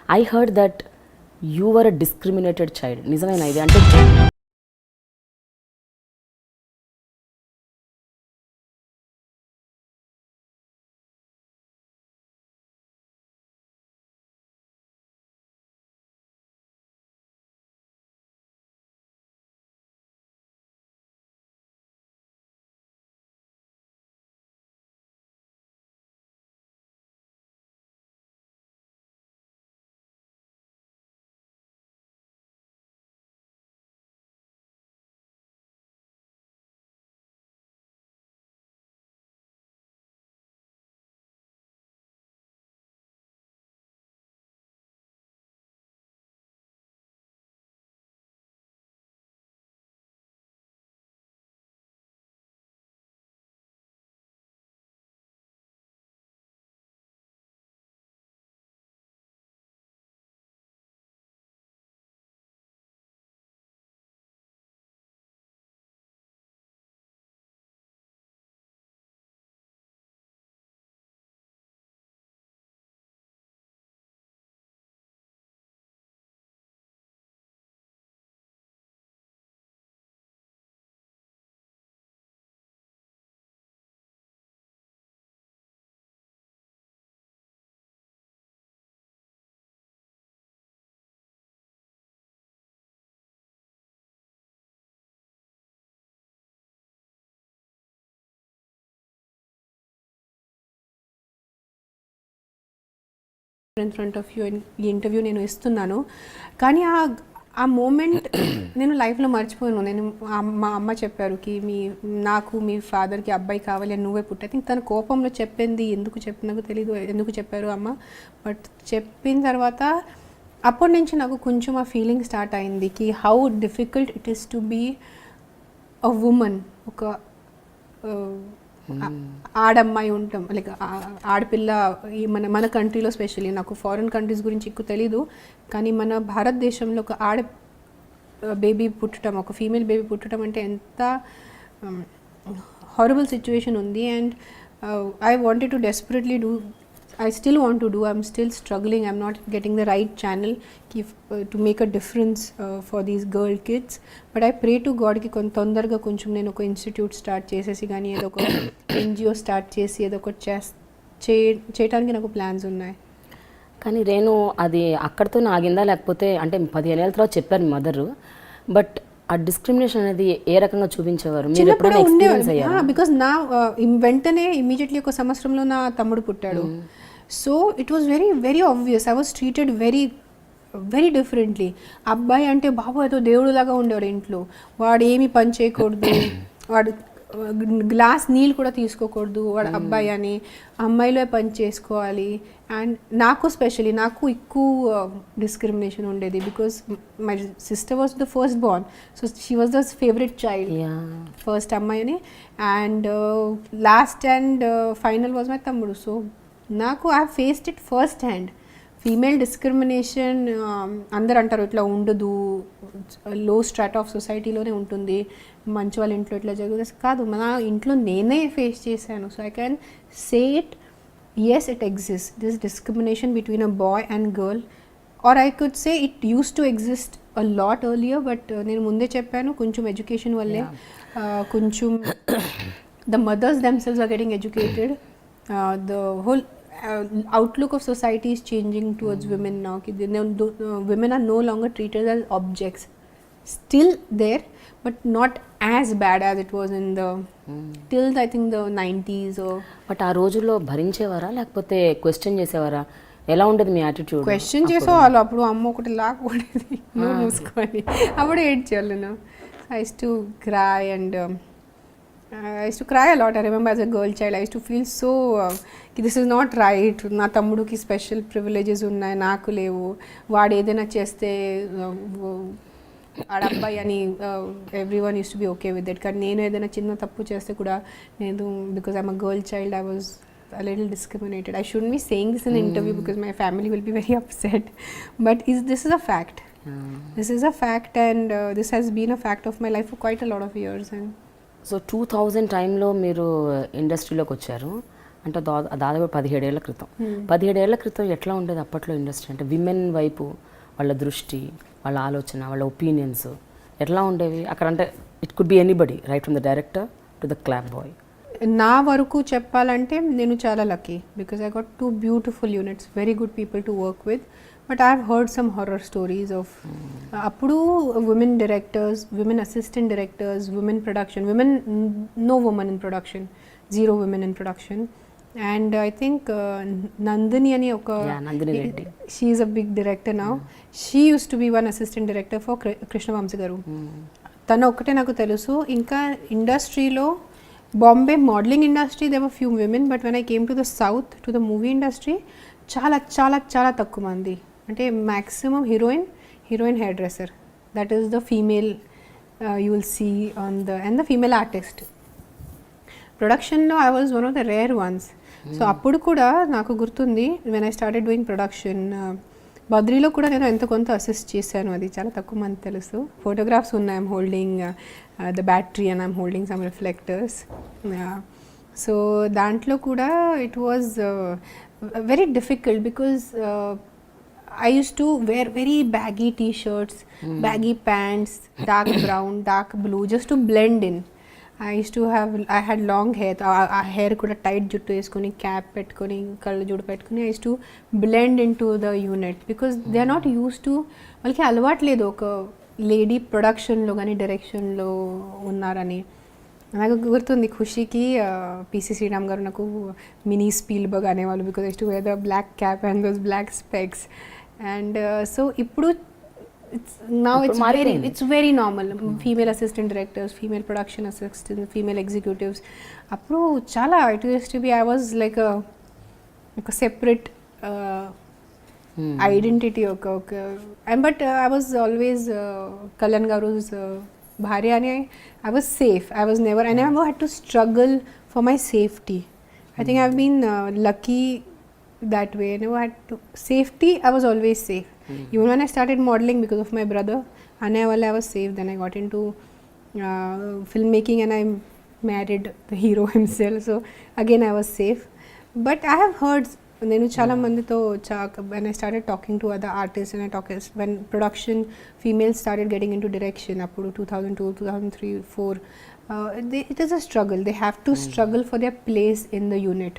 I heard that you were a discriminated child. నిజమేనా ఇది? అంటే ఇన్ ఫ్రంట్ ఆఫ్ యూ ఈ ఇంటర్వ్యూ నేను ఇస్తున్నాను, కానీ ఆ మూమెంట్ నేను లైఫ్లో మర్చిపోయాను. నేను మా అమ్మ చెప్పారు కి నాకు మీ ఫాదర్కి అబ్బాయి కావాలి అని నువ్వే పుట్టి. ఐ థింక్ తన కోపంలో చెప్పింది, ఎందుకు చెప్పినాకో తెలీదు ఎందుకు చెప్పారు అమ్మ, బట్ చెప్పిన తర్వాత అప్పటి నుంచి నాకు కొంచెం ఆ ఫీలింగ్ స్టార్ట్ అయింది కి how difficult it is to be a woman. ఒక ఆడమ్మాయి ఉంటాం, లైక్ ఆడపిల్ల. ఈ మన కంట్రీలో స్పెషల్లీ, నాకు ఫారిన్ కంట్రీస్ గురించి ఎక్కువ తెలీదు, కానీ మన భారతదేశంలో ఒక బేబీ పుట్టడం, ఒక ఫీమేల్ బేబీ పుట్టడం అంటే ఎంత హారబుల్ సిచ్యువేషన్ ఉంది. And I wanted to desperately do, I still want to do, I'm still struggling, I'm not getting the right channel to make a difference for these girl kids, but I pray to God ki తొందరగా కొంచెం నేను ఒక institute start చేసేసి కానీ ఏదో ఒక NGO start చేసి ఏదో ఒక చేయడానికి నాకు ప్లాన్స్ ఉన్నాయి. కానీ రేణు అది అక్కడితో ఆగిందా, లేకపోతే అంటే 15 ఏళ్ళ తర్వాత చెప్పారు మీ మదరు, బట్ ఆ డిస్క్రిమినేషన్ అనేది ఏ రకంగా చూపించేవారు మీరు ఎప్పుడైనా ఎక్స్పీరియన్స్ అయ్యారా? బికాస్ నా వెంటనే ఇమీడియట్లీ ఒక సంవత్సరంలో నా తమ్ముడు పుట్టాడు. So it was very very obvious, I was treated very very differently. అబ్బాయి అంటే బాబు ఏదో దేవుడులాగా ఉండేవాడు ఇంట్లో, వాడు ఏమి పని చేయకూడదు, వాడు గ్లాస్ నీళ్ళు కూడా తీసుకోకూడదు, వాడు అబ్బాయి అని, అమ్మాయిలో పని చేసుకోవాలి. అండ్ నాకు స్పెషలీ నాకు ఎక్కువ డిస్క్రిమినేషన్ ఉండేది, because my sister was the first Born, so she was the favourite child, first అమ్మాయి అని. And last and final was my తమ్ముడు. సో నాకు I faced it first hand. Female discrimination అందరు అంటారు ఇట్లా ఉండదు, లో స్ట్రాట్ ఆఫ్ సొసైటీలోనే ఉంటుంది, మంచి వాళ్ళ ఇంట్లో ఇట్లా జరుగుతుంది. కాదు, మన ఇంట్లో నేనే ఫేస్ చేశాను. So I can say it, yes it exist, this discrimination between a boy and girl, or I could say it use to exist a lot earlier, but నేను ముందే చెప్పాను కొంచెం ఎడ్యుకేషన్ వల్లే కొంచెం the mothers themselves are getting educated, the whole outlook of society is changing towards women now. Women are no longer treated as objects, still there, but not as bad as it was in the till I think the 90s. Or but ఆ రోజుల్లో భరించేవారా లేకపోతే question చేసేవారా? ఎలా ఉండేది మీ attitude? Question చేసేవాళ్ళు. అప్పుడు అమ్మ ఒకటి లాక్పడేది మూసుకొని, అప్పుడు ఏడ్చేవాళ్ళు. నేను I used to cry and I used to cry a lot. I remember as a girl child, I used to feel so this is not right. నా తమ్ముడికి స్పెషల్ ప్రివిలేజెస్ ఉన్నాయి, నాకు లేవు. వాడు ఏదైనా చేస్తే ఆడబ్బాయి అని everyone use to B okay with that. కానీ నేను ఏదైనా చిన్న తప్పు చేస్తే కూడా నేను, because I'm a girl child, I was a little discriminated. I shouldn't be saying this in an interview because my family will be very upset, but this is a fact. This is a fact, and this has been a fact of my life for quite a lot of years. And so 2000 టైంలో మీరు ఇండస్ట్రీలోకి వచ్చారు. అంటే దాదాపు 17 ఏళ్ల క్రితం. 17 ఏళ్ల క్రితం ఎట్లా ఉండేది అప్పట్లో ఇండస్ట్రీ? అంటే విమెన్ వైపు వాళ్ళ దృష్టి, వాళ్ళ ఆలోచన, వాళ్ళ ఒపీనియన్స్ ఎట్లా ఉండేవి అక్కడ? అంటే it could be anybody, right from the director to the clap boy. నా వరకు చెప్పాలంటే నేను చాలా lucky because I got 2 beautiful units, very good people to work with. But I have heard some horror stories of అప్పుడు women directors, women assistant directors, women production, women, no women in production, 0 women in production. And I think Nandini ani oka, Nandini Reddy, she is a big director now. She used to be one assistant director for Krishna Vamsi garu. Tana okate naku telusu. Inka industry-lo Bombay modeling industry there were few women, but when I came to the south, to the movie industry, చాలా తక్కువ మంది. అంటే maximum heroine hairdresser, that is the female you will see on the, and the female artist. ప్రొడక్షన్లో I was one of the rare ones. So అప్పుడు కూడా నాకు గుర్తుంది, when I started doing production, బద్రీలో కూడా నేను ఎంత కొంత అసిస్ట్ చేశాను, అది చాలా తక్కువ మంది తెలుసు. ఫోటోగ్రాఫ్స్ ఉన్నాయి, I'm holding the battery and I'm holding some reflectors. So దాంట్లో కూడా it was very difficult because I used to wear very baggy t-shirts, baggy pants, dark brown, dark blue, just to blend in. I had long hair, ఆ hair కూడా tight జుట్టు వేసుకొని, cap పెట్టుకొని, కళ్ళు జుట్టు పెట్టుకొని, I used to blend into the unit because they are not used to, వాళ్ళకి అలవాటు లేదు ఒక లేడీ ప్రొడక్షన్లో కానీ డైరెక్షన్లో ఉన్నారని. నాకు గుర్తుంది ఖుషీకి పిసి శ్రీరామ్ గారు నాకు మినీ స్పీల్బర్గ్ అనేవాళ్ళు because I use to wear the black cap and those black specs. And so ఇప్పుడు it's very normal. Female assistant directors, female production assistants, female executives. Apro chala it used to be, I was like a separate identity. And but I was always Kalyan garu's bharya ani. I was safe. I never had to struggle for my safety. I think I've been lucky that way. I never had to safety. I was always safe. Even when I started modeling because of my brother, I was safe. Then I got into filmmaking and I married the hero himself. So again I was safe. But I have heard, నేను చాలా మందితో when I started talking to other artists and when production females started getting into direction అప్పుడు 2002, 2003, 2004, it is a struggle. They have to struggle for their place in the unit.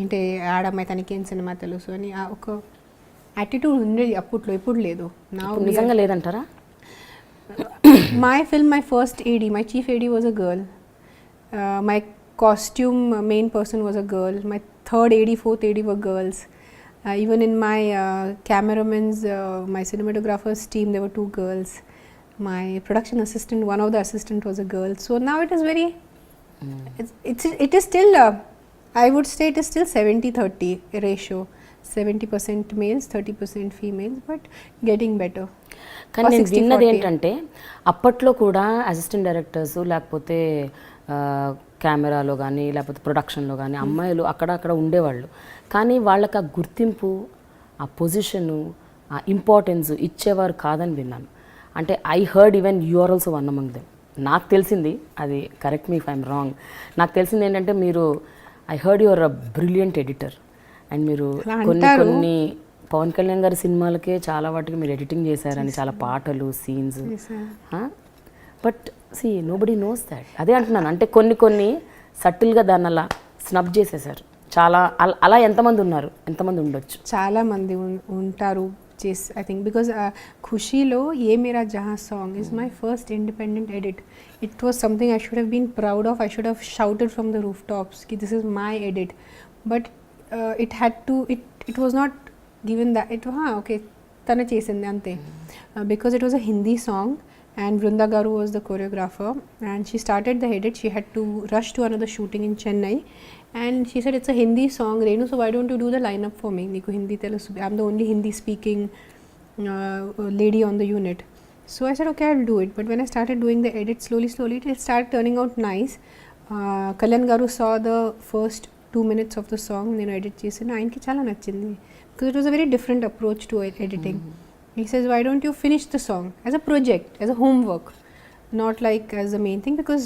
అంటే ఆడమ్మాయి తనకి ఏం cinema తెలుసు అని ఒక యాటిట్యూడ్ ఉండేది అప్పట్లో, ఇప్పుడు లేదు. నిజంగా లేదంటారా? My film, my first AD, my chief AD was a girl. My costume main person was a girl. My third AD, fourth AD were girls. Even in my cameraman's, my cinematographer's team, there were 2 girls. My production assistant, one of the assistant was a girl. So now it is very, it is still, I would say it is still 70-30 ratio. 70% males, 30% females, but getting better. కానీ నేను విన్నది ఏంటంటే అప్పట్లో కూడా assistant directors లేకపోతే కెమెరాలో కానీ లేకపోతే ప్రొడక్షన్లో కానీ అమ్మాయిలు అక్కడ ఉండేవాళ్ళు. కానీ వాళ్ళకి ఆ గుర్తింపు, ఆ పొజిషను, ఆ ఇంపార్టెన్స్ ఇచ్చేవారు కాదని విన్నాను. అంటే I heard even you are also one among them. నాకు తెలిసింది, అది correct me if I'm wrong, నాకు తెలిసింది ఏంటంటే మీరు, I heard your a brilliant editor. And మీరు కొన్ని పవన్ కళ్యాణ్ గారి సినిమాలకే చాలా వాటికి మీరు ఎడిటింగ్ చేశారని, చాలా పాటలు, scenes. But see nobody knows that. అదే అంటున్నాను, అంటే కొన్ని సటిల్గా దాన్ని అలా స్నబ్ చేసేసారు. చాలా అలా ఎంతమంది ఉండొచ్చు? చాలా మంది ఉంటారు. I think because ఖుషీలో A Mera Jahan song is my first independent edit. It was something I should have been proud of. I should have shouted from the rooftops ki this is my edit. But it had to, it was not given that, okay tana chesindi ante, because it was a Hindi song and Vrunda garu was the choreographer and she started the edit. She had to rush to another shooting in Chennai and she said it's a Hindi song, Renu, so why don't you do the lineup for me? Niku Hindi telusu, I'm the only Hindi speaking lady on the unit. So I said okay, I'll do it. But when I started doing the edit, slowly it started turning out nice. Kalyan garu saw the first 2 minutes of the song, నేను edit చేసాను, ఆయనకి చాలా నచ్చింది because it was a very different approach to editing. He says why don't you finish the song as a project, as a homework, not like as the main thing, because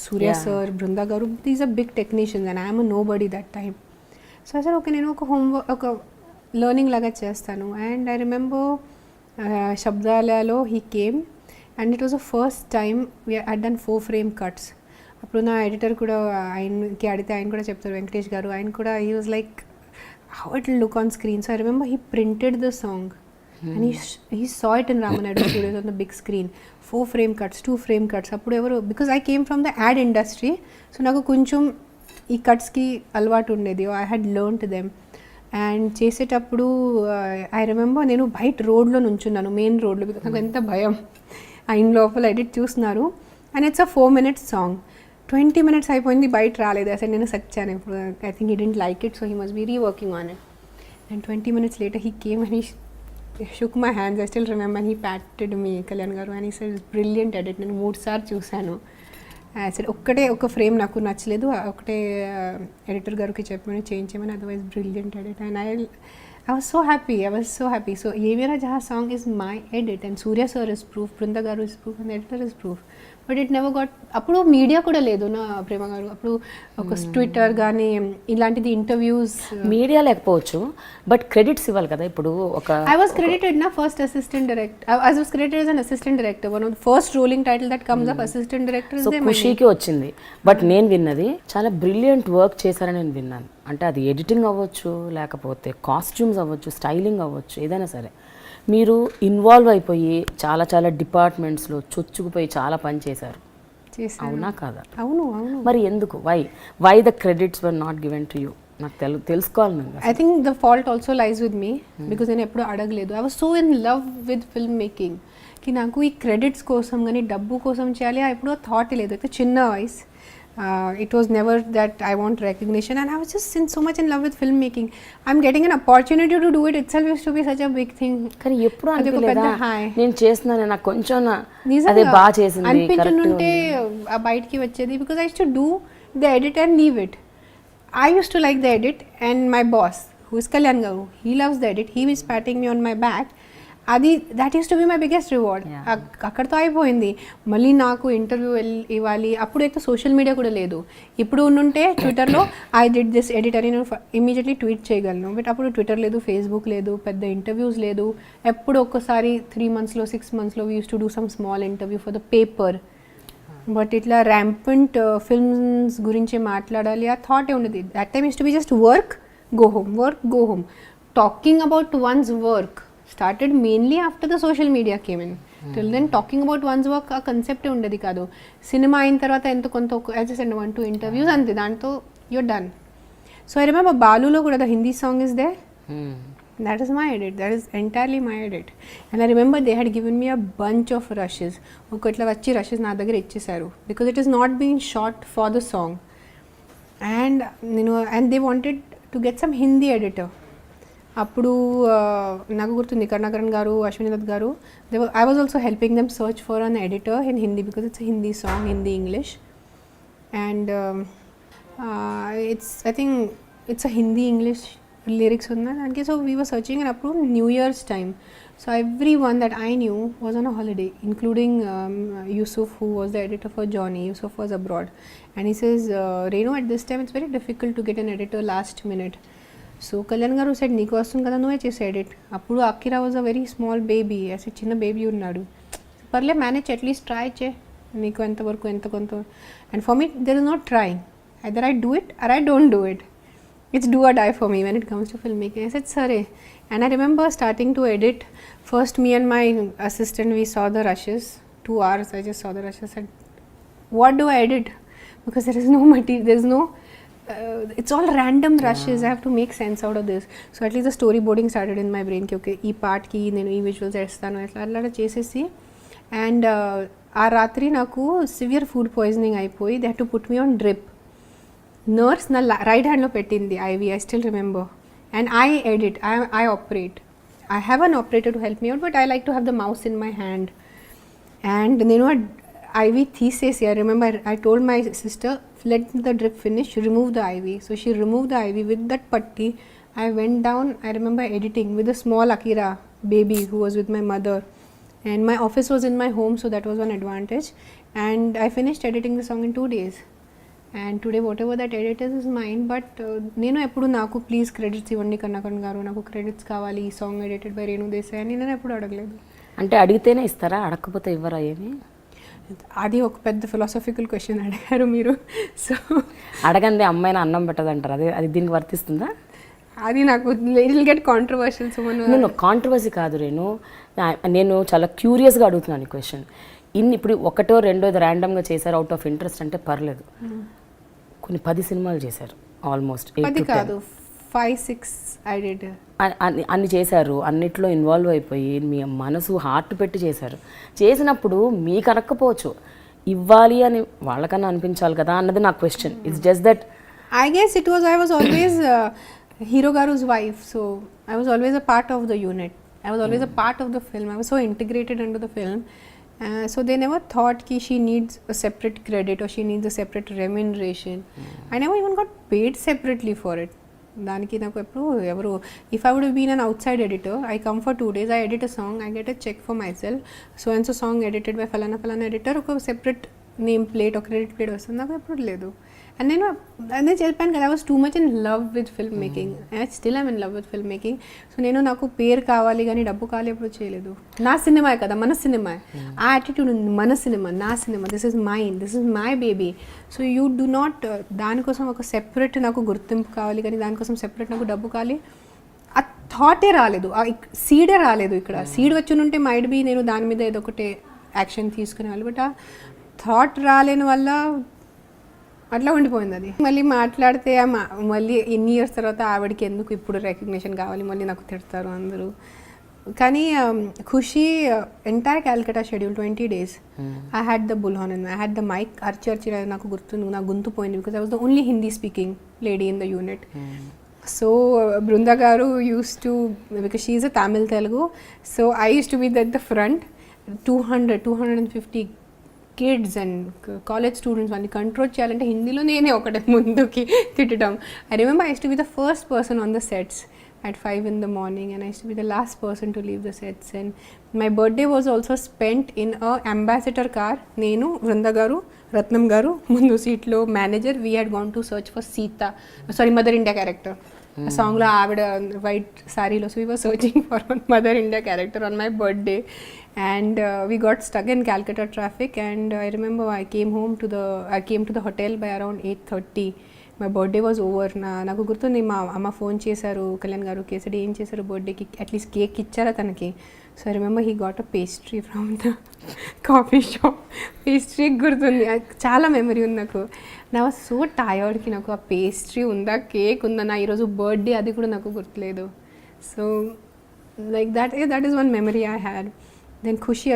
Surya sir, Vrunda garu, these are big technicians and I am a nobody that time. So అసలు okay నేను ఒక homework ఒక learning లాగా చేస్తాను. And I remember శబ్దాలలో he came and it was the first time I done 4 frame cuts. అప్పుడు నా editor కూడా ఆయనకి అడిగితే ఆయన కూడా చెప్తారు, వెంకటేష్ గారు, ఆయన కూడా he was like how it will look on screen. So I remember he printed the song and he saw it in Ramanadu Studios on the big screen. 4 frame cuts, 2 frame cuts. Appudu evaru, because I came from the ad industry, so naku koncham ee cuts ki alvaatu undedi. I had learnt them and చేసేటప్పుడు I remember నేను బయట రోడ్లో నుంచున్నాను, main రోడ్లో, because నాకు ఎంత భయం. ఆయన లోపల ఎడిట్ చూస్తున్నారు and it's a 4 minute song. 20 minutes అయిపోయింది, బయట రాలేదు. అసలు నేను సచ్చాను. ఇప్పుడు I think he didn't like it, so he must be reworking on it. And 20 minutes later he came and he shook my hands. I still remember, and he patted me, Kalyan garu, and he said brilliant edit. నేను 3 సార్లు చూసాను. అసలు ఒక frame నాకు నచ్చలేదు, ఒకటే editor గారికి చెప్పమని చేంజ్ చేయమని, otherwise brilliant edit. And I was so happy. So Ye Mera Jahan song is my edit and Surya sir is proof, Brinda garu is proof and the editor is proof. But it never got, అప్పుడు media కూడా లేదు నా ప్రేమ గారు. అప్పుడు ఒక Twitter కానీ ఇలాంటిది interviews, media లేకపోవచ్చు బట్ క్రెడిట్స్ ఇవ్వాలి కదా. ఇప్పుడు ఒక I was credited na first assistant director. I was credited as an assistant director. One of the first rolling title that comes up, assistant director is so there. ఖుషీకి వచ్చింది. But నేను విన్నది చాలా brilliant work చేశారని నేను విన్నాను. అంటే అది editing అవ్వచ్చు, లేకపోతే కాస్ట్యూమ్స్ అవ్వచ్చు, స్టైలింగ్ అవ్వచ్చు, ఏదైనా సరే మీరు ఇన్వాల్వ్ అయిపోయి చాలా చాలా డిపార్ట్మెంట్స్లో చొచ్చుకుపోయి చాలా పని చేశారు. అవునా కాదా? అవును. మరి ఎందుకు why the credits were not given to you? నాకు తెలుసుకోవాలి నేను. I think the fault also lies with me, because నేను ఎప్పుడు అడగలేదు. I was so in love with film making కి నాకు ఈ క్రెడిట్స్ కోసం కానీ డబ్బు కోసం చేయాలి ఎప్పుడో థాట్ లేదు. అయితే చిన్న వయస్, it was never that I want recognition, and I was just so much in love with filmmaking. I'm getting an opportunity to do it itself used to be such a big thing. కానీ ఎప్పుడు అనిపించలేదా నేను చేస్తున్నాను, నాకు కొంచెం అదే బాగా చేసింది అనిపించుంటే ఆ బయటికి వచ్చేది, because I used to do the edit and leave it. I used to like the edit, and my boss, who is Kalyan garu, he loves the edit, he was patting me on my back. అది that is to be my biggest reward. అక్కడితో అయిపోయింది. మళ్ళీ నాకు interview ఇవ్వాలి. అప్పుడైతే social media కూడా లేదు. ఇప్పుడు ఉంటే ట్విట్టర్లో ఐ డిడ్ దిస్ ఎడిట్ అని నేను ఇమీడియట్లీ ట్వీట్ చేయగలను. బట్ అప్పుడు ట్విట్టర్ లేదు, ఫేస్బుక్ లేదు, పెద్ద ఇంటర్వ్యూస్ లేదు. ఎప్పుడు ఒక్కసారి 3 monthsలో 6 monthsలో we used to do some small interview for the paper. But ఇట్లా ర్యాంపెంట్ ఫిల్మ్స్ గురించి మాట్లాడాలి ఆ థాటే ఉండేది. That time used to be just work go home. Talking about once work started mainly after the social media came in. Till then talking about one's work a concept ఉండేది కాదు. Cinema అయిన తర్వాత ఎంత కొంత యాజ్ ఐ సెడ్ 1-2 interviews అంతే, దాంతో you're done. So I remember బాలులో కూడా the Hindi song is there. That is my edit. That is entirely my edit. And I remember they had given me a bunch of rushes. ఒక ఇట్లా వచ్చి rushes నా దగ్గర ఇచ్చేసారు, because it is not being shot for the song. And you know, and they wanted to get some Hindi editor. అప్పుడు నాకు గుర్తుంది కరుణాకరణ్ గారు, Ashwini Dutt garu, I was also helping them search for an editor in Hindi, because it's Hindi song, Hindi English. And it's I think it's a Hindi English lyrics ఉన్నాయి దానికి. So we were searching, and అప్పుడు new years time. So every one that I knew was on a holiday, including Yusuf, who was the editor for Johnny. Yusuf was abroad, and he says, Renu, at this time it's very difficult to get an editor last minute. So Kalyan garu said నీకు వస్తుంది కదా, నువ్వే చేసే edit. అప్పుడు Akira was a very small baby, అసలు చిన్న baby ఉన్నాడు. పర్లే మేనేజ్, అట్లీస్ట్ ట్రై చే, నీకు ఎంతవరకు ఎంత కొంత. And for me there is not trying, either I do it or I don't do it. It's do or die for me when it comes to film making. I said సరే. And I remember starting to edit. First me and my assistant we saw the rushes, 2 hours I just saw the rushes and what do I edit? Because there is no material, there is no it's all random rushes. I have to make sense out of this. So at least the storyboarding started in my brain ki okay ee part ki nenu ee visuals estanu atla chesesi. And aa ratri naku severe food poisoning అయిపోయి they had to put me on drip. Nurse na right hand lo pettindi IV, I still remember. And I edit, I operate. I have an operator to help me out, but I like to have the mouse in my hand. And nenu IV thesis, I remember I told my sister, let the drip finish, remove the IV. So she removed the IV with that putty. I went down, I remember editing with a small Akira baby who was with my mother, and my office was in my home, so that was one advantage. And I finished editing the song in 2 days. And today what ever that editors is mind. But నేను ఎప్పుడు నాకు please credits ఇవ్వండి కన్నకన్ గారు, నాకు credits కావాలి, ఈ song edited by Renu Desai అని నేను ఎప్పుడు అడగలేదు. అంటే అడిగితేనే ఇస్తారా, అడగకపోతే ఇవ్వరా ఏమి? అది ఒక పెద్ద ఫిలాసఫికల్ క్వశ్చన్ అడిగారు మీరు. సో అడగండి అమ్మాయిని అన్నం పెట్టదంటారు, అది దీనికి వర్తిస్తుందా? అది నాకు లిటిల్ గెట్ కాంట్రవర్షియల్. సో నేను కాంట్రవర్సీ కాదు రేణు, నేను చాలా క్యూరియస్గా అడుగుతున్నాను ఈ క్వశ్చన్. ఇప్పుడు ఒకటో రెండో ర్యాండమ్గా చేశారు అవుట్ ఆఫ్ ఇంట్రెస్ట్ అంటే పర్లేదు, కొన్ని 10 సినిమాలు చేశారు ఆల్మోస్ట్. 10 కాదు 5-6 ఐ డిడ్. అన్ని చేశారు, అన్నిట్లో ఇన్వాల్వ్ అయిపోయి మీ మనసు హార్ట్ పెట్టి చేశారు. చేసినప్పుడు మీకు అనకపోవచ్చు, ఇవ్వాలి అని వాళ్ళకన్నా అనిపించాలి కదా అన్నది నా question. It's just that I guess it was, I was always Hero Garu's wife, so I was always a part of the unit. I was always a part of the film. I was so integrated into the film. So they never thought ki she needs a separate credit or she needs a separate remuneration. I never even got paid separately for it. దానికి నాకు ఎప్పుడు ఎవరు, if I would been an outside editor, I come for 2 days, I edit a song, I get a check for myself, so and so song edited by ఫలానా ఫలానా editor, ఒక separate name plate, ఒక credit plate వస్తుంది. నాకు ఎప్పుడు లేదు. And నేను అదే చెప్పాను కదా, I was too much in love with film making, and still I'm in love with film making. So నేను నాకు పేరు కావాలి కానీ డబ్బు కావాలి ఎప్పుడు చేయలేదు. నా సినిమా కదా, మన సినిమా, ఆ యాటిట్యూడ్ ఉంది, మన సినిమా, నా సినిమా, this is mine, this is my baby. So you do not, దానికోసం ఒక సెపరేట్ నాకు గుర్తింపు కావాలి కానీ దానికోసం సెపరేట్ నాకు డబ్బు కావాలి, ఆ థాటే రాలేదు, ఆ సీడే రాలేదు. ఇక్కడ సీడ్ వచ్చి ఉంటే మైడ్ బీ నేను దాని మీద ఏదో ఒకటి యాక్షన్ తీసుకునేవాళ్ళు, బట్ ఆ థాట్ రాలేని వల్ల అట్లా ఉండిపోయింది. అది మళ్ళీ మాట్లాడితే మళ్ళీ ఎన్ని ఇయర్స్ తర్వాత ఆవిడకి ఎందుకు ఇప్పుడు రికగ్నిషన్ కావాలి, మళ్ళీ నాకు తిడతారు అందరూ. కానీ Kushi entire Calcutta schedule 20 days I had the bullhorn and I had the mic అర్చి నాకు గుర్తుంది, నాకు గొంతు పోయింది, because I was the only Hindi speaking lady in the unit. So Brinda garu used to, because she is a Tamil Telugu, so I use to be that the front, 250 kids and college students అన్ని control చేయాలంటే హిందీలో నేనే ఒకటే ముందుకి తిట్టడం. I remember I use to be the first person on the sets at 5 in the morning, and I used to be the last person to leave the sets. And my birthday was also spent in a ambassador car. Nenu, Vrunda garu, Ratnam garu, mundu seat lo manager. We had gone to search for Sita, sorry, Mother India character. A song la avida white saree lo, so we were searching for one Mother India character on my birthday. And we got stuck in Calcutta traffic, and I remember I came to the hotel by around 8:30. My birthday was over. నాకు గుర్తుంది, మా అమ్మ phone చేశారు, కళ్యాణ్ గారు కేసరి ఏం చేశారు బర్త్డేకి, at least cake ఇచ్చారా తనకి. So I remember he got a pastry from the coffee shop. Pastry గుర్తుంది, చాలా మెమరీ ఉంది నాకు. నా వాజ్ సో టయర్డ్కి, నాకు ఆ పేస్ట్రీ ఉందా, కేక్ ఉందా, నా ఈరోజు బర్త్డే అది కూడా నాకు గుర్తులేదు. So like that is one memory I had. Then Khushi,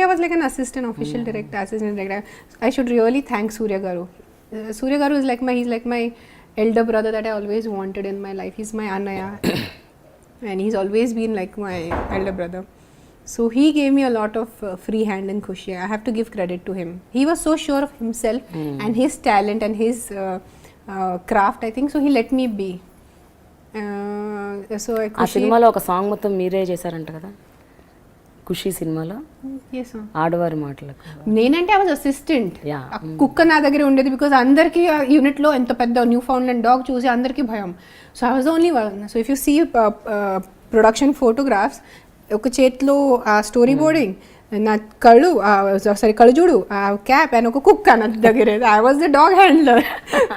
I was like an assistant, official director, assistant director. I should really thank Surya Garu. Surya Garu is he's like my elder brother that I always wanted in my life. He's my Annaya and he's always been like my elder brother. So he gave me a lot of free hand in Khushi. I have to give credit to him. He was so sure of himself and his talent and his craft, I think. So he let me be. So ఆ సినిమాలో ఒక song మొత్తం మీరే చేశారంట కదా ఖుషి సినిమాలో, ఆడవారి మాటలకు. నేనంటే ఐ వాజ్ అసిస్టెంట్, కుక్క నా దగ్గర ఉండేది, బికాజ్ అందరికీ యూనిట్లో ఎంత పెద్ద న్యూ ఫౌండ్లాండ్ డాగ్ చూసి అందరికీ భయం. So I was only one. So if you see production photographs, ఒక చేతిలో ఆ స్టోరీ బోర్డింగ్, నా కళ్ళజోడు, ఆ క్యాప్ అండ్ ఒక కుక్క నా దగ్గర. I was the dog handler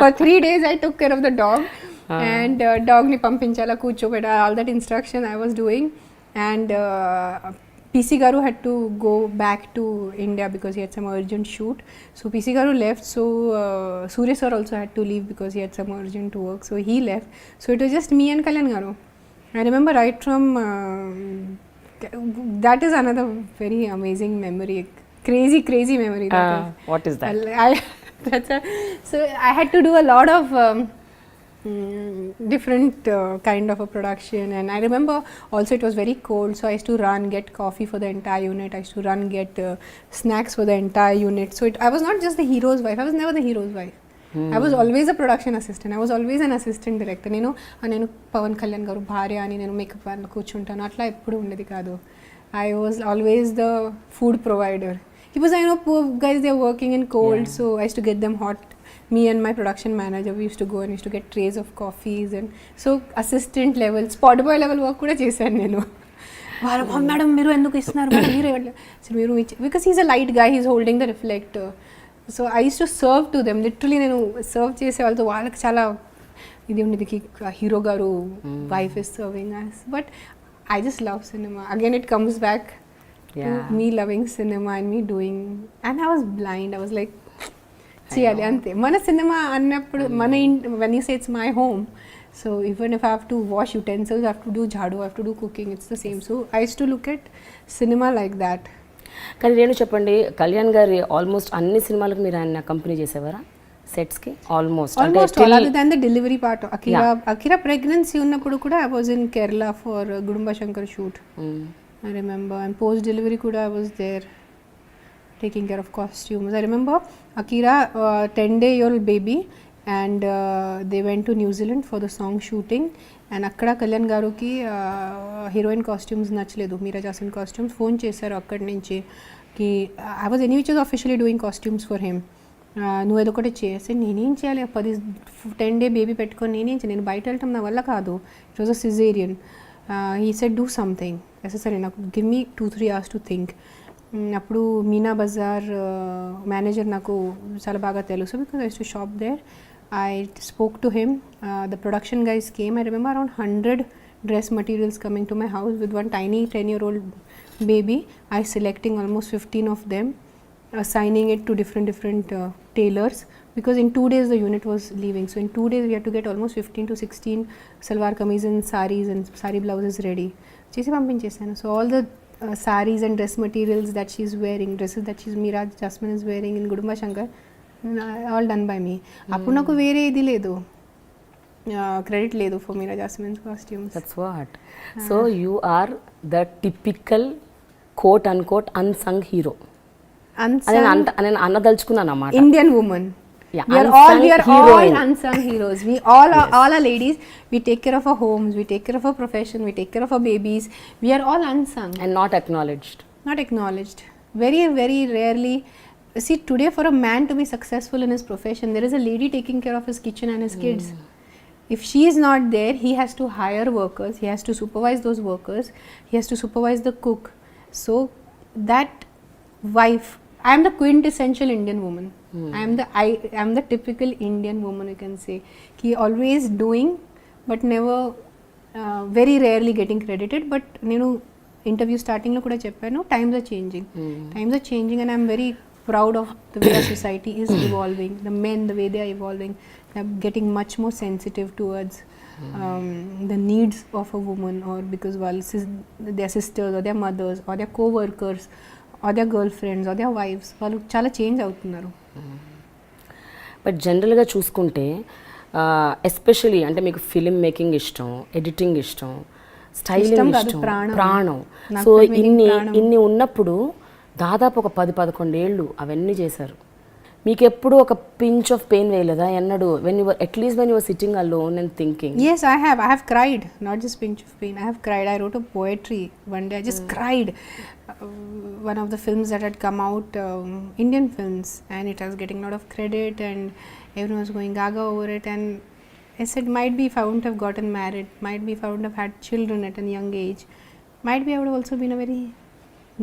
for 3 days. I took care of the dog and డాగ్ని పంపించాలా, కూర్చోబెట్టాలి, all that instruction I was doing. And PC Garu had to go back to India because he had some urgent shoot. So PC Garu left. So Surya sir also had to leave because he had some urgent work. So he left. So it was just me and Kalyan Garu. I remember right from that is another very amazing memory, crazy memory. What is that? So I had to do a lot of different kind of a production, and I remember also it was very cold, so I used to run get coffee for the entire unit. I used to run get snacks for the entire unit. So I was not just the hero's wife. I was never the hero's wife. I was always a production assistant. I was always an assistant director. నేను Pawankalyan garu bharya ani nenu makeup and కూర్చుంటాను అట్లా ఎప్పుడు ఉండేది కాదు. I was always the food provider. Because I know poor guys, they are working in cold, so I used to get them hot me and my production manager, we used to go and used to get trays of coffees, and so assistant level, spot boy level work కూడా చేశాను నేను. వాళ్ళు madam మీరు ఎందుకు ఇస్తున్నారు madam మీరు so మీరు because he's a light guy, he's holding the reflector. So I use to serve to them, literally నేను సర్వ్ చేసే వాళ్ళతో వాళ్ళకి చాలా ఇది ఉండేది, హీరో గారు wife is serving us. But I just love cinema. Again it comes back to me loving cinema and me doing, and I was blind. I was like చేయాలి అంతే. మన సినిమా అన్నప్పుడు మన when you say it's my home, so even if I have to wash utensils, I have to do jhadu, I have to do cooking, it's the same. So I used to look at cinema like that. కానీ రేణు చెప్పండి, కళ్యాణ్ గారి almost అన్ని సినిమాలకు మీరు ఆయన company చేసేవారా సెట్స్కి? Almost all other than the delivery part. Akira pregnancy ఉన్నప్పుడు కూడా I was in Kerala for Gudumba Shankar shoot. I remember, and post delivery kuda I was there taking care of costumes. I remember Akira, 10-day-old baby, and they went to New Zealand for the song shooting, and akkada Kalyan garu ki heroine costumes nachaledu, Meera Jasmine costumes. Phone chesaru akkadi nunchi ki I was anyway just officially doing costumes for him. నువ్వు ఏదో ఒకటి చేసి నేనేం చేయాలి, 10-day baby పెట్టుకొని నేనేం చేయాలి, నేను బయట వెళ్ళటం నా వల్ల కాదు. It was a caesarean. He said do something. సరే నాకు give me 2-3 hours to think. అప్పుడు మీనా బజార్ మేనేజర్ నాకు చాలా బాగా తెలుసు, because I use to shop there. I spoke to him. The production guys came. I remember around 100 dress materials coming to my house with one tiny 10-year-old baby. I selecting almost 15 of them, assigning it to different tailors, because in 2 days the unit was leaving. So in 2 days we had to get almost 15 to 16 salwar kameez and saris and sari blouses ready. Chesi pampinchesanu. So all the saris and dress materials that she's wearing, dresses that Meera Jasmine is wearing in Gudumba Shankar, all done by me. Appudu naku vere idi ledu, credit ledu for Meera Jasmine's costumes. That's what. So you are the typical quote unquote unsung hero. నేను అన్నదలుచుకున్నాను అన్నమాట. Indian woman. Yeah, we are all unsung heroes. We all are ladies. We take care of our homes, we take care of our profession, we take care of our babies. We are all unsung and not acknowledged. Very, very rarely. See, today for a man to be successful in his profession, there is a lady taking care of his kitchen and his kids. If she is not there, he has to hire workers, he has to supervise those workers, he has to supervise the cook. So that wife, I am the quintessential Indian woman. I am the typical Indian woman, you can say. He always doing, but never, very rarely getting credited. But nenu interview starting lo kuda cheppanu, times are changing, and I am very proud of the way our society is evolving. The men, the way they are evolving, they are getting much more sensitive towards the needs of a woman, or because their sisters or their mothers or their co-workers or their girlfriends or their wives వాళ్ళు చాలా change అవుతున్నారు. But జనరల్గా చూసుకుంటే especially అంటే మీకు film making ఇష్టం, editing ఇష్టం, styling ఇష్టం, ప్రాణం. సో ఇన్ని ఉన్నప్పుడు దాదాపు ఒక 10-11 ఏళ్ళు అవన్నీ చేశారు. మీకు ఎప్పుడు ఒక పించ్ ఆఫ్ పెయిన్ వేయలేదా ఎన్నడు? when you were sitting alone and thinking? Yes, I have cried, not just pinch of pain. I have cried. I wrote a poetry one day. I just cried. One of the films that had come out, Indian films, and it was getting a lot of credit and everyone was going gaga over it, and I said, might be if I wouldn't have gotten married, might be if I wouldn't have had children at a young age, might be I would have also been a very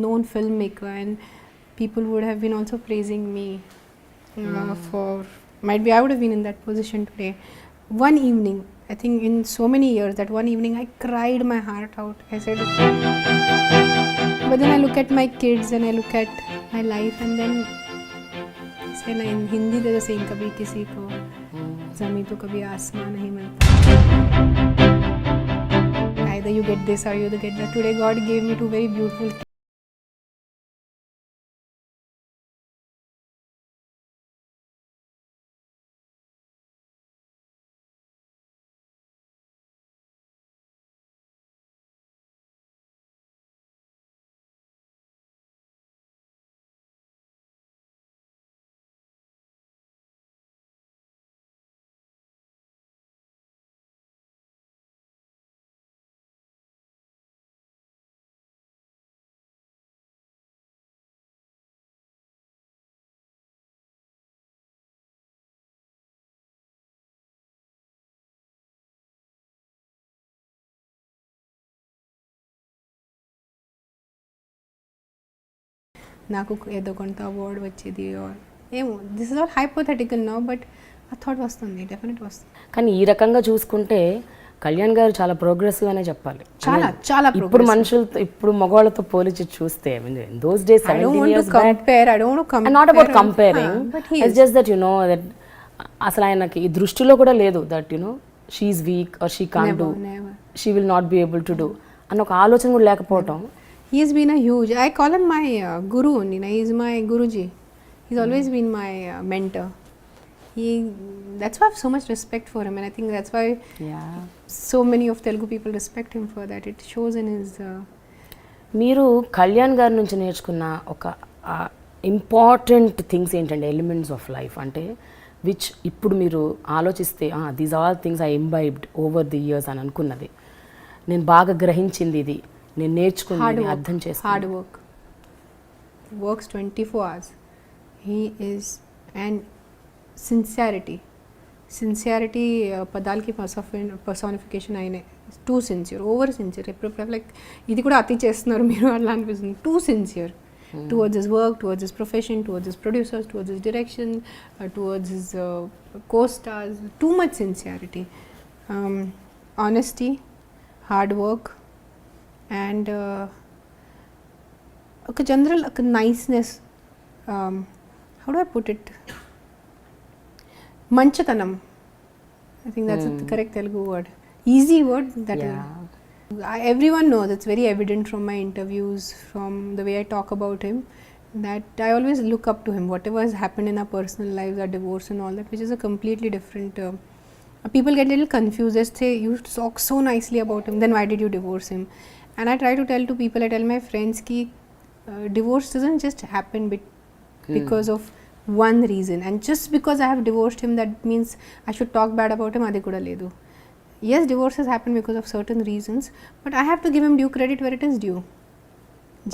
known filmmaker, and people would have been also praising me. For might be I would have been in that position today. One evening, I think in so many years, that one evening I cried my heart out. I said, but then I look at my kids and I look at my life, and then I said, in Hindi there's a saying, kabhi kisi ko zami to kabhi aasman nahi milta. Either you get this or you get that. Today God gave me two very beautiful kids. నాకు ఏదో కొంత award వచ్చేది are ఏమో. This is all hypothetical now, but ఆ thought వస్తుంది, definite వస్తుంది. కానీ ఈ రకంగా చూసుకుంటే కళ్యాణ్ గారు చాలా ప్రోగ్రెసివ్ అనే చెప్పాలి. చాలా చాలా ఇప్పుడు మనుషులతో, ఇప్పుడు మగవాళ్ళతో పోలిచి చూస్తే those days 17 years back, not about comparing, it's just that that అసలు ఆయనకి ఈ దృష్టిలో కూడా లేదు that she's weak or she can't do, she will not be able to do అన్న ఒక ఆలోచన కూడా లేకపోవటం. He's been a huge, I call him my guru only, he's my guruji. He's always been my mentor. That's why I have so much respect for him, and I think that's why so many of Telugu people respect him for that. It shows in his మీరు కళ్యాణ్ గారి నుంచి నేర్చుకున్న ఒక important things ఏంటంటే, elements of life అంటే which ఇప్పుడు మీరు ఆలోచిస్తే these all things I imbibed over the years అని అనుకున్నది, నేను బాగా గ్రహించింది ఇది, నేను నేర్చుకున్నది, అర్థం చేసుకున్నాను. Hard work, works 24 hours. He is, and sincerity పదాలకి పర్సానిఫికేషన్ అయినాయి. Too sincere, over sincere. ఎప్పుడు లైక్ ఇది కూడా అతి చేస్తున్నారు మీరు అట్లా అనిపిస్తుంది. Too sincere towards his work, towards his profession, towards his producers, towards his direction, towards his co-stars. Too much sincerity, honesty, hard work, and a general niceness. How do I put it? Manchatanam. I think that's the correct Telugu word. Easy word. Everyone knows, it's very evident from my interviews, from the way I talk about him, that I always look up to him. Whatever has happened in our personal lives, our divorce and all that, which is a completely different... people get a little confused. They say, you talk so nicely about him, then why did you divorce him? And I try to tell to people, I tell my friends, ki divorce doesn't just happen because of one reason. And just because I have divorced him, that means I should talk bad about him. Adi kuda ledu. Yes, divorces happen because of certain reasons, but I have to give him due credit where it is due.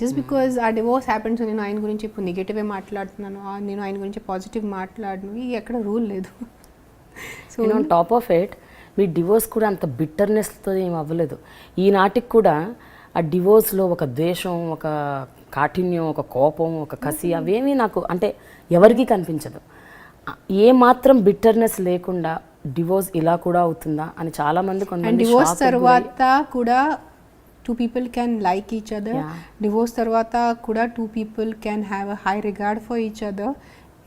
Just because our divorce happened, so నేను ఆయన గురించి ఇప్పుడు నెగటివే మాట్లాడుతున్నాను, నేను ఆయన గురించి positive మాట్లాడను, ఇది ఎక్కడ రూల్ లేదు. So on top of it, me divorce కూడా అంత బిట్టర్నెస్తో ఏం అవ్వలేదు. ఈనాటికి కూడా ఆ డివోర్స్లో ఒక ద్వేషం, ఒక కాఠిన్యం, ఒక కోపం, ఒక కసి అవేమీ నాకు అంటే ఎవరికీ కనిపించదు. ఏ మాత్రం బిట్టర్నెస్ లేకుండా డివోర్స్ ఇలా కూడా అవుతుందా అని చాలా మంది కొంతమంది. డివోర్స్ తర్వాత కూడా two people can like each other. Divorce తర్వాత కూడా two people can have a high regard for each other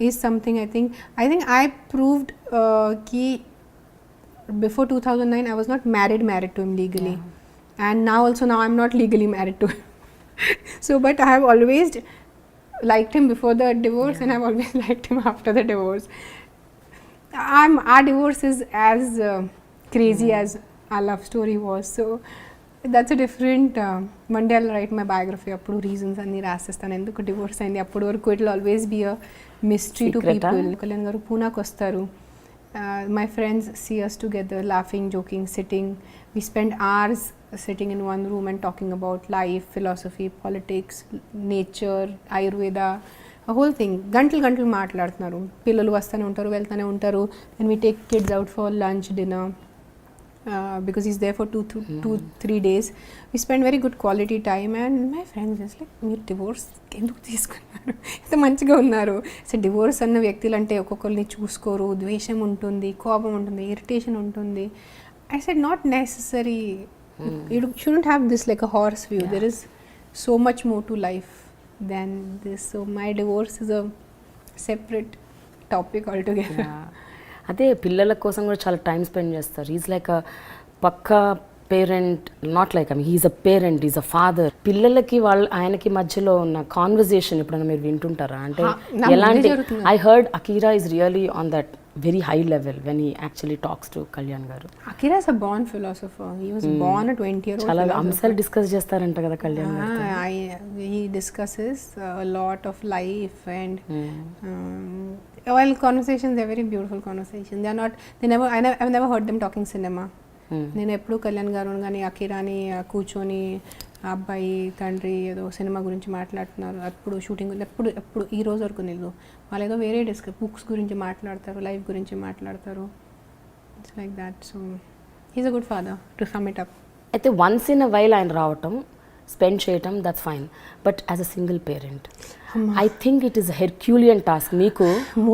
is something I think I proved ki before 2009 I was not married to him legally, and now I'm not legally married to him. So but I have always liked him before the divorce, and I've always liked him after the divorce. Our divorce is as crazy as our love story was, so that's a different one day I'll write my biography, appudu reasons anni rasestanu enduku divorce ayindi appudu varaku. It will always be a mystery to people. Kalyan garu Pune ku vastaru, my friends see us together, laughing, joking, sitting. We spend hours sitting in one room and talking about life, philosophy, politics, nature, ayurveda, a whole thing. గంటలు మాట్లాడుతున్నారు. పిల్లలు వస్తూనే ఉంటారు, వెళ్తూనే ఉంటారు. And we take kids out for lunch, dinner, because he's there for 2-3 days. We spend very good quality time, and my friends just like, మీరు divorce ఎందుకు తీసుకున్నారు, ఇంత మంచిగా ఉన్నారు. సో డివోర్స్ అన్న వ్యక్తులు అంటే ఒక్కొక్కరిని చూసుకోరు, ద్వేషం ఉంటుంది, కోపం ఉంటుంది, ఇరిటేషన్ ఉంటుంది. I said not necessary. You shouldn't have this like a horse view. There is so much more to life than this. So my divorce is a separate topic altogether. అదే పిల్లల కోసం కూడా చాలా టైం స్పెండ్ చేస్తారు. Is like a pakka parent, not like he's a parent, is a father. పిల్లలకి ఆయనకి మధ్యలో ఉన్న కాన్వర్జేషన్ ఎప్పుడైనా మీరు వింటుంటారా? అంటే ఎలాంటి? I heard Akira is really on that very high level when he actually talks to Kalyan garu. Akira is a born philosopher. He was born a 20-year-old chala amsal discuss chestaranta kada Kalyan garu. He discusses a lot of life, and while conversations, they are very beautiful conversations. I've never heard them talking cinema. నేను ఎప్పుడు కళ్యాణ్ గారు కానీ అకీరాని కూర్చొని అబ్బాయి తండ్రి ఏదో cinema గురించి మాట్లాడుతున్నారు, అప్పుడు షూటింగ్ ఎప్పుడు ఈ రోజు వరకు లేదు. వాళ్ళు ఏదో వేరే బుక్స్ గురించి మాట్లాడతారు, లైఫ్ గురించి మాట్లాడతారు. It's like that. So he's a good father to some it up. అయితే వన్స్ ఇన్ అ వైల్ ఆయన రావటం స్పెండ్ చేయటం that's fine, but as a single parent I think it is Herculean task మీకు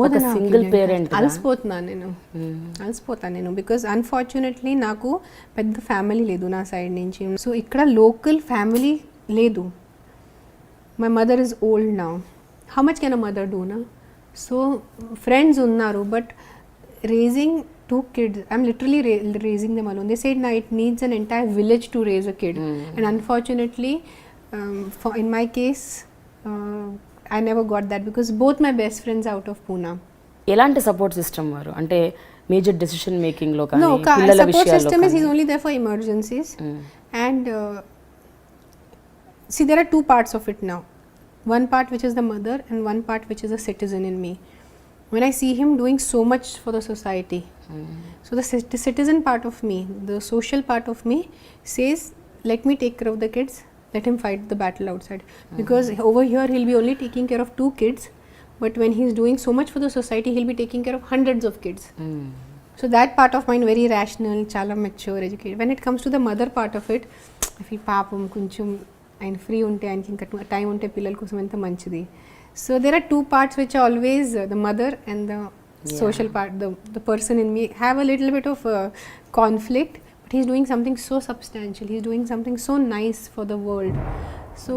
ఒక single parent. అలసిపోతాను నేను because unfortunately నాకు పెద్ద family లేదు నా సైడ్ నుంచి. సో ఇక్కడ లోకల్ ఫ్యామిలీ లేదు. My mother is old now, how much can a mother do నా? సో ఫ్రెండ్స్ ఉన్నారు, but raising 2 kids, I'm literally raising them alone. They said now it needs an entire village to raise a kid. And unfortunately, in my case, I never got that because both my best friends out of Pune. ఎలాంటి support system వారు అంటే major decision making లో కానీ No, పిల్లల support విషయాల్లో system is he's only there for emergencies. And see, there are 2 parts of it now. One part which is the mother and one part which is a citizen in me. When I see him doing so much for the society, so the citizen part of me, the social part of me says, let me take care of the kids, let him fight the battle outside. Because over here he'll be only taking care of 2 kids, but when he's doing so much for the society, he'll be taking care of hundreds of kids. So that part of mine very rational, chala mature, educated. When it comes to the mother part of it, I feel paapam koncham ఆయన free ఉంటే ఆయనకి ఇంకా time ఉంటే పిల్లల కోసం ఎంత మంచిది. So there are 2 parts which are always the mother and the social part. The person in me have a little bit of conflict, but he's doing something so substantial. He's doing something so nice for the world. So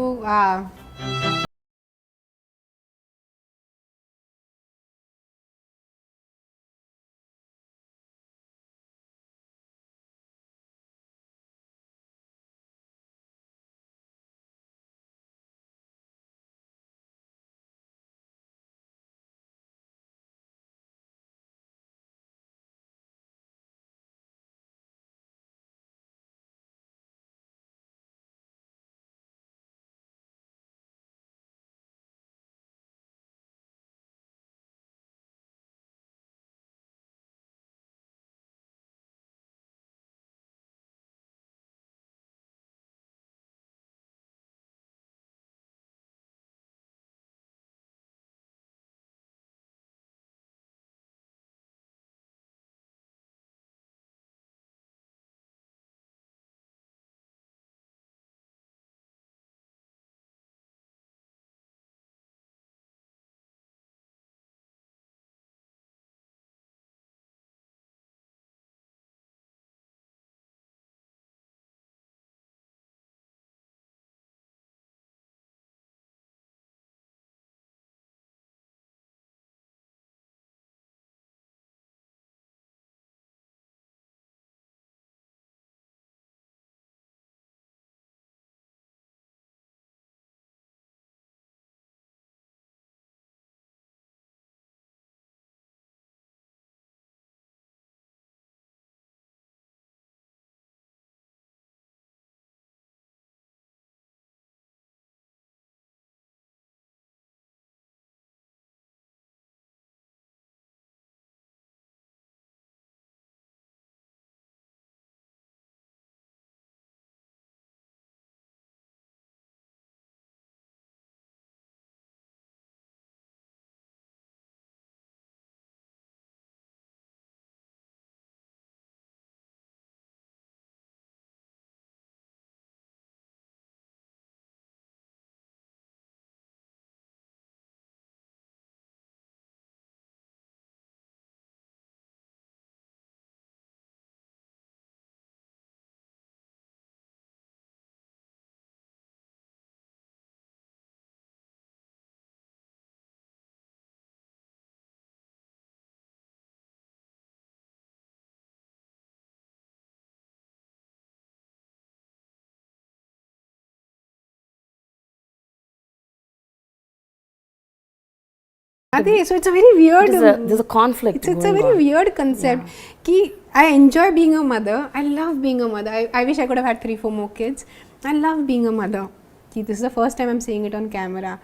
so it's a very weird. There's a conflict. It's a very weird concept. Ki I enjoy being a mother. I love being a mother. I wish I could have had 3-4 more kids. I love being a mother. Ki this is the first time I'm saying it on camera.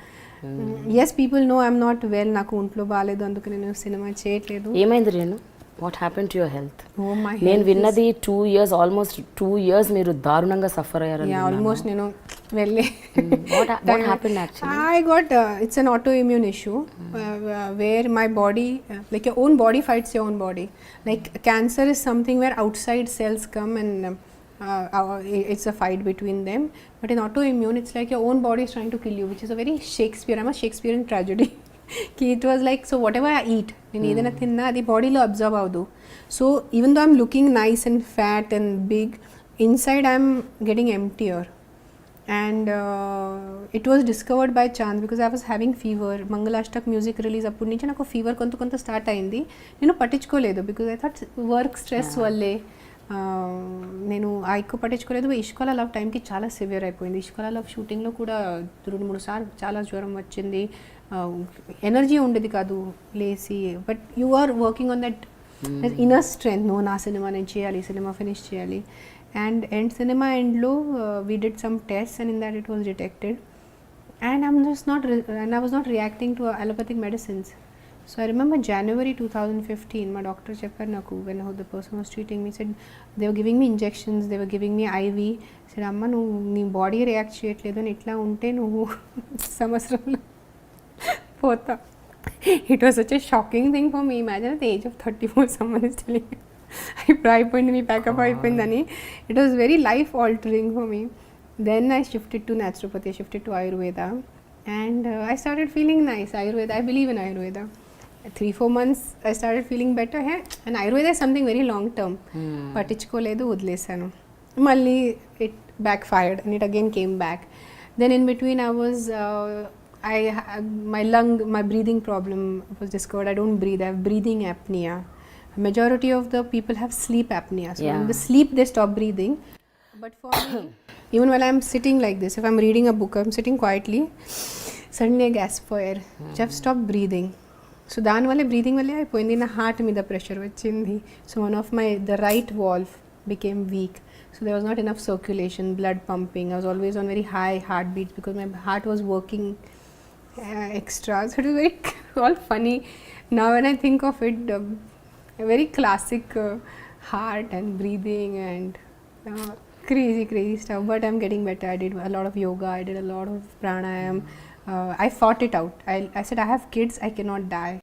Yes, people know I'm not well. Naku untlo baaledu anduku nenu cinema cheyatledu. ఏమైంది Renu? What happen to your health? My నేను విన్నది 2 years, almost 2 years మీరు దారుణంగా suffer అయ్యారని. almost నేను వెళ్ళే. What happened actually? I got it's an autoimmune issue where my body like your own body fights your own body. Like cancer is something where outside cells come and it's a fight between them. But in autoimmune, it's like your own body is trying to kill you, which is a very I'm a Shakespearean tragedy. It was like, so whatever I eat, నేను ఏదైనా తిన్నా అది బాడీలో observe అవ్వదు. So even though I'm looking nice and fat and big, inside I'm getting emptier. And it was discovered by chance because I was having fever. Mangalashtak music release అప్పటి నుంచి నాకు fever కొంత స్టార్ట్ అయింది. నేను పట్టించుకోలేదు because I thought work stress వల్లే నేను ఎక్కువ పట్టించుకోలేదు. ఇష్కోలా లవ్ టైంకి చాలా సివియర్ అయిపోయింది. ఇష్కోలా లవ్ షూటింగ్లో కూడా 2-3 సార్లు చాలా జ్వరం వచ్చింది. ఎనర్జీ ఉండేది కాదు లేసి. But you are working on that inner strength. No, నా సినిమా నేను చేయాలి, సినిమా ఫినిష్ చేయాలి. And end cinema end low, we did some tests and in that it was detected, and I was not reacting to allopathic medicines. So I remember January 2015 my doctor chepparu naku, when the person was treating me, said they were giving me injections, they were giving me IV, said amma nu nee body react cheyatledu ani itla unte nu samvasaramlo pota. It was such a shocking thing for me. Imagine at the age of 34 someone is telling me ఇప్పుడు అయిపోయింది మీ pack up అయిపోయిందని. It was very life altering for me. Then I shifted to naturopathy, shifted to Ayurveda, and I started feeling nice. Ayurveda, I believe in Ayurveda. 3-4 months I started feeling better. And Ayurveda is something very long term. పట్టించుకోలేదు, వదిలేసాను. మళ్ళీ it backfired and it again came back. Then in between I was my breathing problem was discovered. I don't breathe, I have breathing apnea. Majority of the people have sleep apnea, so in the sleep they stop breathing. But for me, even while I'm sitting like this, if I'm reading a book, I'm sitting quietly, suddenly I gasp for air, which I've stopped breathing. So దాని వల్ల breathing వల్లే అయిపోయింది. నా heart మీద pressure వచ్చింది. So the right valve became weak, so there was not enough circulation, blood pumping. I was always on very high heartbeats because my heart was working extra. So it was very all funny now when I think of it. A very classic heart and breathing and crazy stuff. But I'm getting better. I did a lot of yoga, I did a lot of pranayam. I fought it out. I said, I have kids, I cannot die.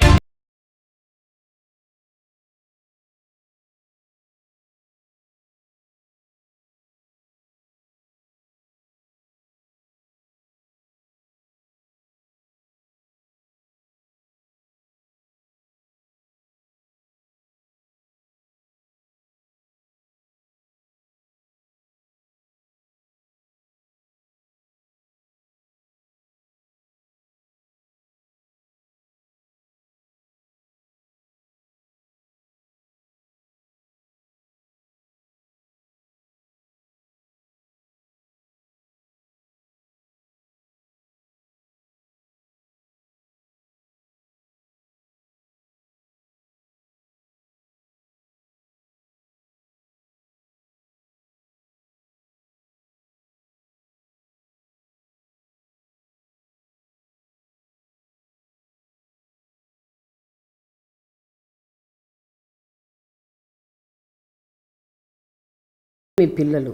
మీ పిల్లలు,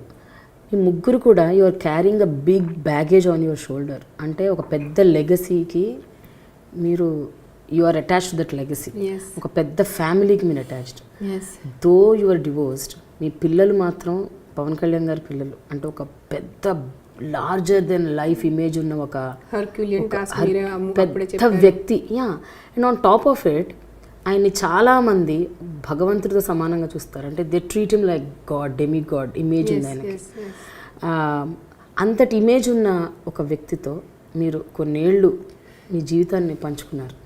మీ ముగ్గురు కూడా you are carrying a big baggage on your shoulder. అంటే ఒక పెద్ద లెగసీకి మీరు you are attached to that legacy. ఒక పెద్ద ఫ్యామిలీకి మీరు attached. Though you are divorced, మీ పిల్లలు మాత్రం పవన్ కళ్యాణ్ గారి పిల్లలు. అంటే ఒక పెద్ద లార్జర్ దెన్ లైఫ్ ఇమేజ్ ఉన్న ఒక పెద్ద వ్యక్తి. And on top of it ఆయన్ని చాలామంది భగవంతుడితో సమానంగా చూస్తారు. అంటే they treat him like God, demi God image ఉంది ఆయనకి. అంతటి ఇమేజ్ ఉన్న ఒక వ్యక్తితో మీరు కొన్నేళ్ళు మీ జీవితాన్ని పంచుకున్నారు.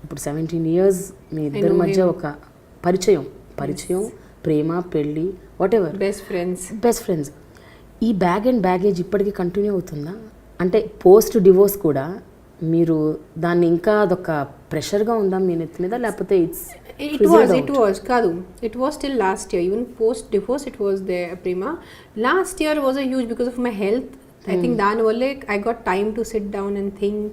ఇప్పుడు 17 years మీ ఇద్దరి మధ్య ఒక పరిచయం, ప్రేమ, పెళ్ళి, వాట్ ఎవర్, బెస్ట్ ఫ్రెండ్స్. ఈ బ్యాగ్ అండ్ బ్యాగేజ్ ఇప్పటికీ కంటిన్యూ అవుతుందా? అంటే పోస్ట్ డివోర్స్ కూడా మీరు దాన్ని ఇంకా అదొక ప్రెషర్గా ఉందా మీ నెత్తి మీద, లేకపోతే it was కాదు, it was till last year. Even post divorce it was there, Prima. Last year was a huge because of my health. I think దాని వల్లే I got time to sit down and think.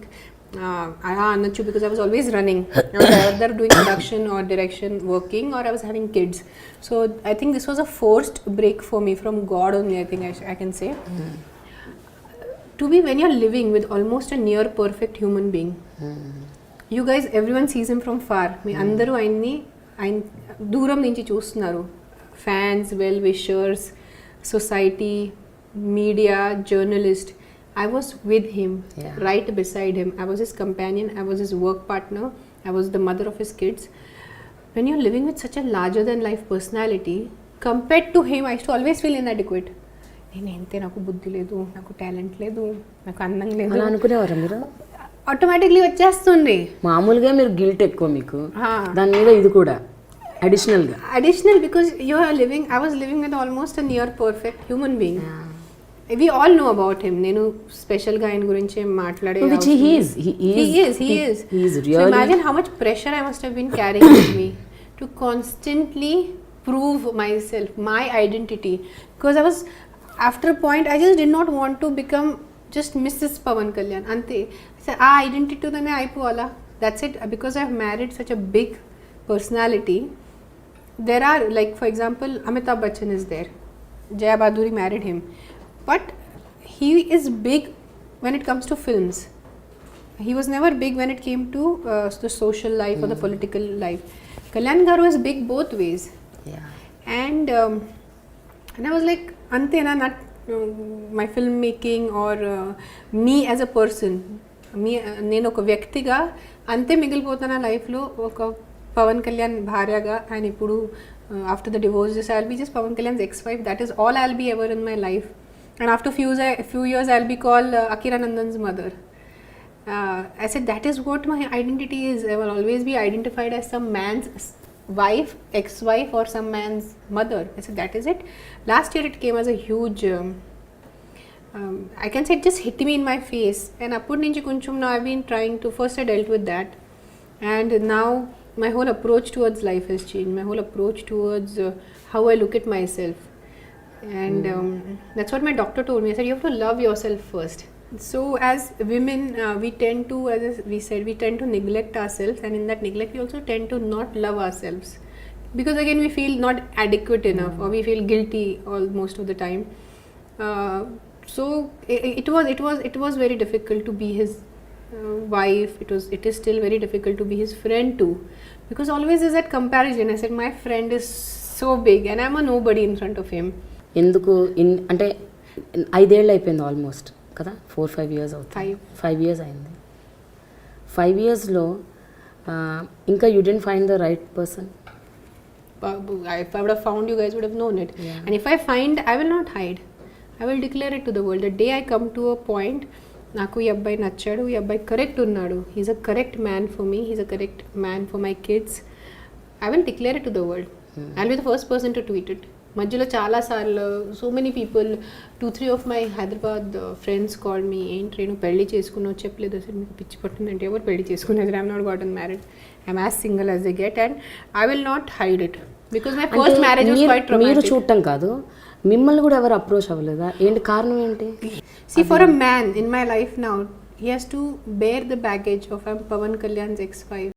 అనొచ్చు because I was always running. I was either doing production or direction, working, or I was having kids. So I think this was a forced break for me from God only, I think I can say. To be when you're living with almost a near perfect human being. You guys, everyone sees him from far. మీ అందరూ ఆయన్ని దూరం నుంచి చూస్తున్నారు. Fans, well wishers, society, media, journalist. I was with him, Yeah. right beside him. I was his companion, I was his work partner, I was the mother of his kids. When you're living with such a larger than life personality, compared to him, I used to always feel inadequate. నేను ఎంతే, నాకు బుద్ధి లేదు, నాకు talent లేదు, నాకు అందం లేదు, అలా అనుకునేవారా మీరు? ఆటోమేటిక్లీ వచ్చేస్తుంది. మామూలుగా మీరు గిల్ట్ ఎక్కువ మీకు, Ah. దాని మీద ఇది కూడా అడిషనల్గా. Additional, because you are living, I was living with almost a near perfect human being. We all know about him. నేను స్పెషల్ గా ఆయన గురించి మాట్లాడే Which he is. He is So really. imagine how much pressure I must have been carrying with me to constantly prove myself, my identity. Because I was, after a point, I just did not want to become just Mrs. Pawankalyan. Ante. So, identity tone aipovala. That's it. Because I've married such a big personality. There are, like, for example, Amitabh Bachchan is there. Jaya Baduri married him. But he is big when it comes to films. He was never big when it came to the social life or the political life. Kalyan Garu is big both ways. Yeah. And I was like, antena, not my filmmaking or me as a person. నేను ఒక వ్యక్తిగా అంతే మిగిలిపోతున్న లైఫ్లో, ఒక పవన్ కళ్యాణ్ భార్యగా. And ఇప్పుడు after the divorces I will be just Pawan Kalyan's ex-wife. That is all I'll be ever in my life. And after few years I'll be called Akira Nandan's mother. I said that is what my identity is. I will always be identified as some man's wife, ex-wife, or some man's mother. I said that is it. Last year it came as a huge I can say it just hit me in my face. And appudi nunchi koncham now I've been trying to, first I dealt with that, and now my whole approach towards life has changed. My whole approach towards how I look at myself. And that's what my doctor told me. I said you have to love yourself first. So as women, we tend to, as we said, we tend to neglect ourselves, and in that neglect we also tend to not love ourselves, because again we feel not adequate enough, or we feel guilty all most of the time. So it was very difficult to be his wife. It is still very difficult to be his friend too, because always is that comparison. I said my friend is so big and I'm a nobody in front of him. ఎందుకు అంటే 5 ఏళ్ళు అయిపోయింది almost కదా, 4-5 years అవుతుంది. 5 years అయింది. 5 yearsలో ఇంకా you didn't find the right person. If I would have found, you guys would have known it. Yeah. And if I find, I will not hide. I will declare it to the world. The day I come to a point, నాకు ఈ అబ్బాయి నచ్చాడు, ఈ అబ్బాయి correct ఉన్నాడు, he's a correct man for me, he's a correct man for my kids, I will declare it to the world. I will be the first person to tweet it. మధ్యలో చాలాసార్లు so many people, 2-3 of my Hyderabad friends call me, ఏంటి రేణు పెళ్లి చేసుకున్నావు చెప్పలేదు, అసలు మీకు పిచ్చి పట్టిందంటే ఎవరు పెళ్లి చేసుకునేది, I'm not గాటన్ married, I'm as single as they get, and I will not hide it, because my first marriage was quite మీరు ట్రామాటిక్. చూడటం కాదు, మిమ్మల్ని కూడా ఎవరు అప్రోచ్ అవ్వలేదా? ఏంటి కారణం ఏంటి? See, for a man in my life now, he has to bear the baggage of I'm Pawan Kalyan's ex-wife.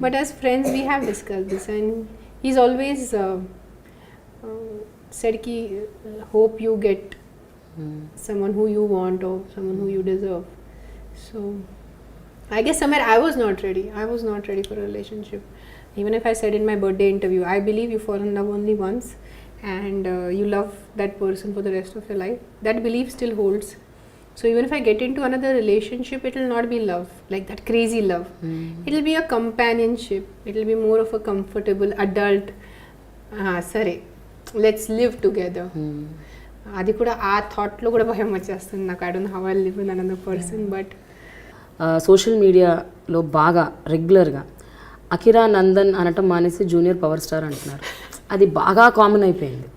But as friends, we have discussed this, and he's always said ki hope you get someone who you want or someone who you deserve. So I guess somewhere I was not ready. I was not ready for a relationship. Even if I said in my birthday interview, I believe you fall in love only once and you love that person for the rest of your life. That belief still holds. So even if I get into another relationship, it will not be love, like that crazy love. It will be a companionship. It will be more of a comfortable adult. Sorry, let's live together. అది కూడా ఆ థాట్లో కూడా భయం వచ్చేస్తుంది నాకు. I don't know how I live with another person. But social మీడియాలో బాగా రెగ్యులర్గా అకిరా నందన్ అనటం మానేసి జూనియర్ పవర్ స్టార్ అంటున్నారు. అది బాగా కామన్ అయిపోయింది.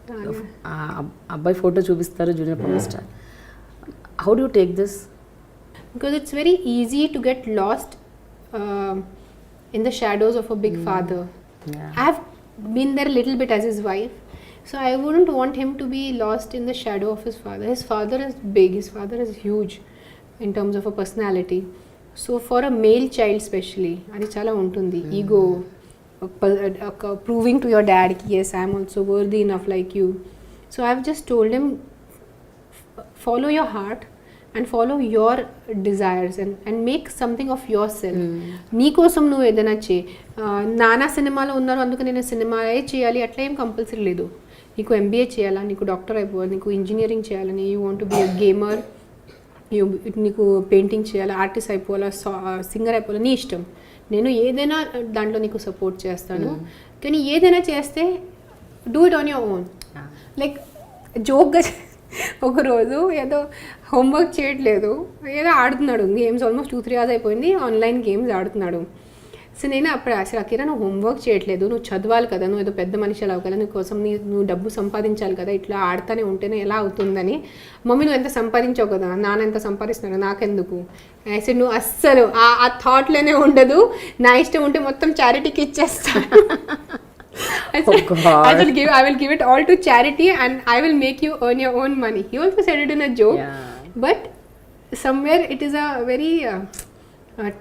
అబ్బాయి ఫోటో చూపిస్తారు junior power star. How do take this? Because it's very easy to get lost in the shadows of a big father. I have been there little bit as his wife. So I wouldn't want him to be lost in the shadow of his father. His father is big. His father is huge in terms of a personality. So for a male child especially, adi chala untundi. Ego, proving to your dad ki yes, I am also worthy enough like you. So I've just told him, follow your heart and follow your desires and make something of yourself. నీ కోసం నువ్వు ఏదైనా చేయి. నానా సినిమాలో ఉన్నారు అందుకు నేను సినిమాయే చేయాలి అట్లా ఏం కంపల్సరీ లేదు. నీకు ఎంబీఏ చేయాలా, నీకు డాక్టర్ అయిపోవాలి, నీకు ఇంజనీరింగ్ చేయాలని, you want to be a gamer, నీకు పెయింటింగ్ చేయాలి, ఆర్టిస్ట్ అయిపోవాలా, సింగర్ అయిపోవాలా, నీ ఇష్టం. నేను ఏదైనా దాంట్లో నీకు సపోర్ట్ చేస్తాను. కానీ ఏదైనా చేస్తే do it on your own. Like జోక్గా ఒకరోజు ఏదో హోంవర్క్ చేయట్లేదు, ఏదో ఆడుతున్నాడు గేమ్స్. ఆల్మోస్ట్ 2-3 hours అయిపోయింది, ఆన్లైన్ గేమ్స్ ఆడుతున్నాడు. సో నేను అప్పుడు అసలు అకిరా నువ్వు హోంవర్క్ చేయట్లేదు, నువ్వు చదవాలి కదా, నువ్వు ఏదో పెద్ద మనిషి అలా కదా, నీ కోసం నువ్వు డబ్బు సంపాదించాలి కదా, ఇట్లా ఆడుతూనే ఉంటేనే ఎలా అవుతుందని. మమ్మీ నువ్వు ఎంత సంపాదించావు కదా, నాన్న ఎంత సంపాదిస్తున్నాడు, నాకెందుకు. అసలు నువ్వు అస్సలు ఆ థాట్లోనే ఉండదు. నా ఇష్టం ఉంటే మొత్తం చారిటీకి ఇచ్చేస్తాను. I will give it all to charity and I will make you earn your own money. He also said it in a joke. But somewhere it is a very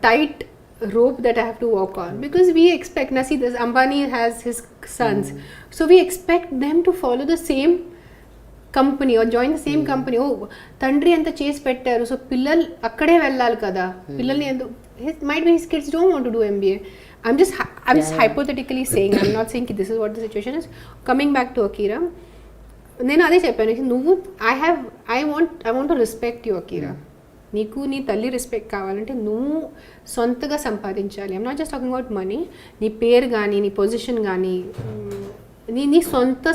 tight rope that I have to walk on, because we expect, see this Ambani has his sons, so we expect them to follow the same company or join the same company. Oh, తండ్రి ఎంత చేసి పెట్టారు, so పిల్లలు అక్కడే వెళ్ళాలి కదా. పిల్లల్ని might be his kids don't want to do MBA. I'm just hypothetically saying, I'm not saying this is what the situation is. Coming back to Akira, నేను అదే చెప్పాను, నువ్వు I want to respect you, Akira. నీకు నీ తల్లి respect కావాలంటే నువ్వు సొంతగా సంపాదించాలి. I'm not just talking about money. నీ పేరు కానీ, నీ పొజిషన్ కానీ, నీ సొంత,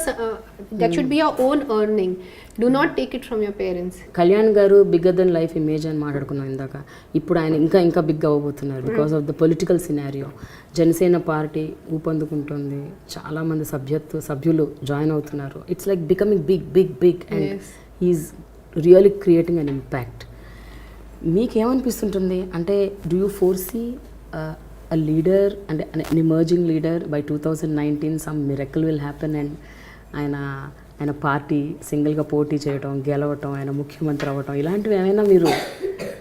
that should be your own earning. Do not take it from your parents. Kalyan గారు బిగ్గర్ దెన్ లైఫ్ ఇమేజ్ అని మాట్లాడుకున్నాం ఇందాక. ఇప్పుడు ఆయన ఇంకా బిగ్ అవ్వబోతున్నారు because of the political scenario. Janasena party ఊపందుకుంటుంది, చాలామంది సభ్యులు జాయిన్ అవుతున్నారు. It's like becoming big and he's really creating an impact. మీకేమనిపిస్తుంటుంది అంటే, do you foresee a leader అంటే an emerging leader by 2019 some miracle will happen and ఆయన పార్టీ సింగిల్గా పోటీ చేయడం, గెలవటం, ఆయన ముఖ్యమంత్రి అవ్వటం, ఇలాంటివి ఏమైనా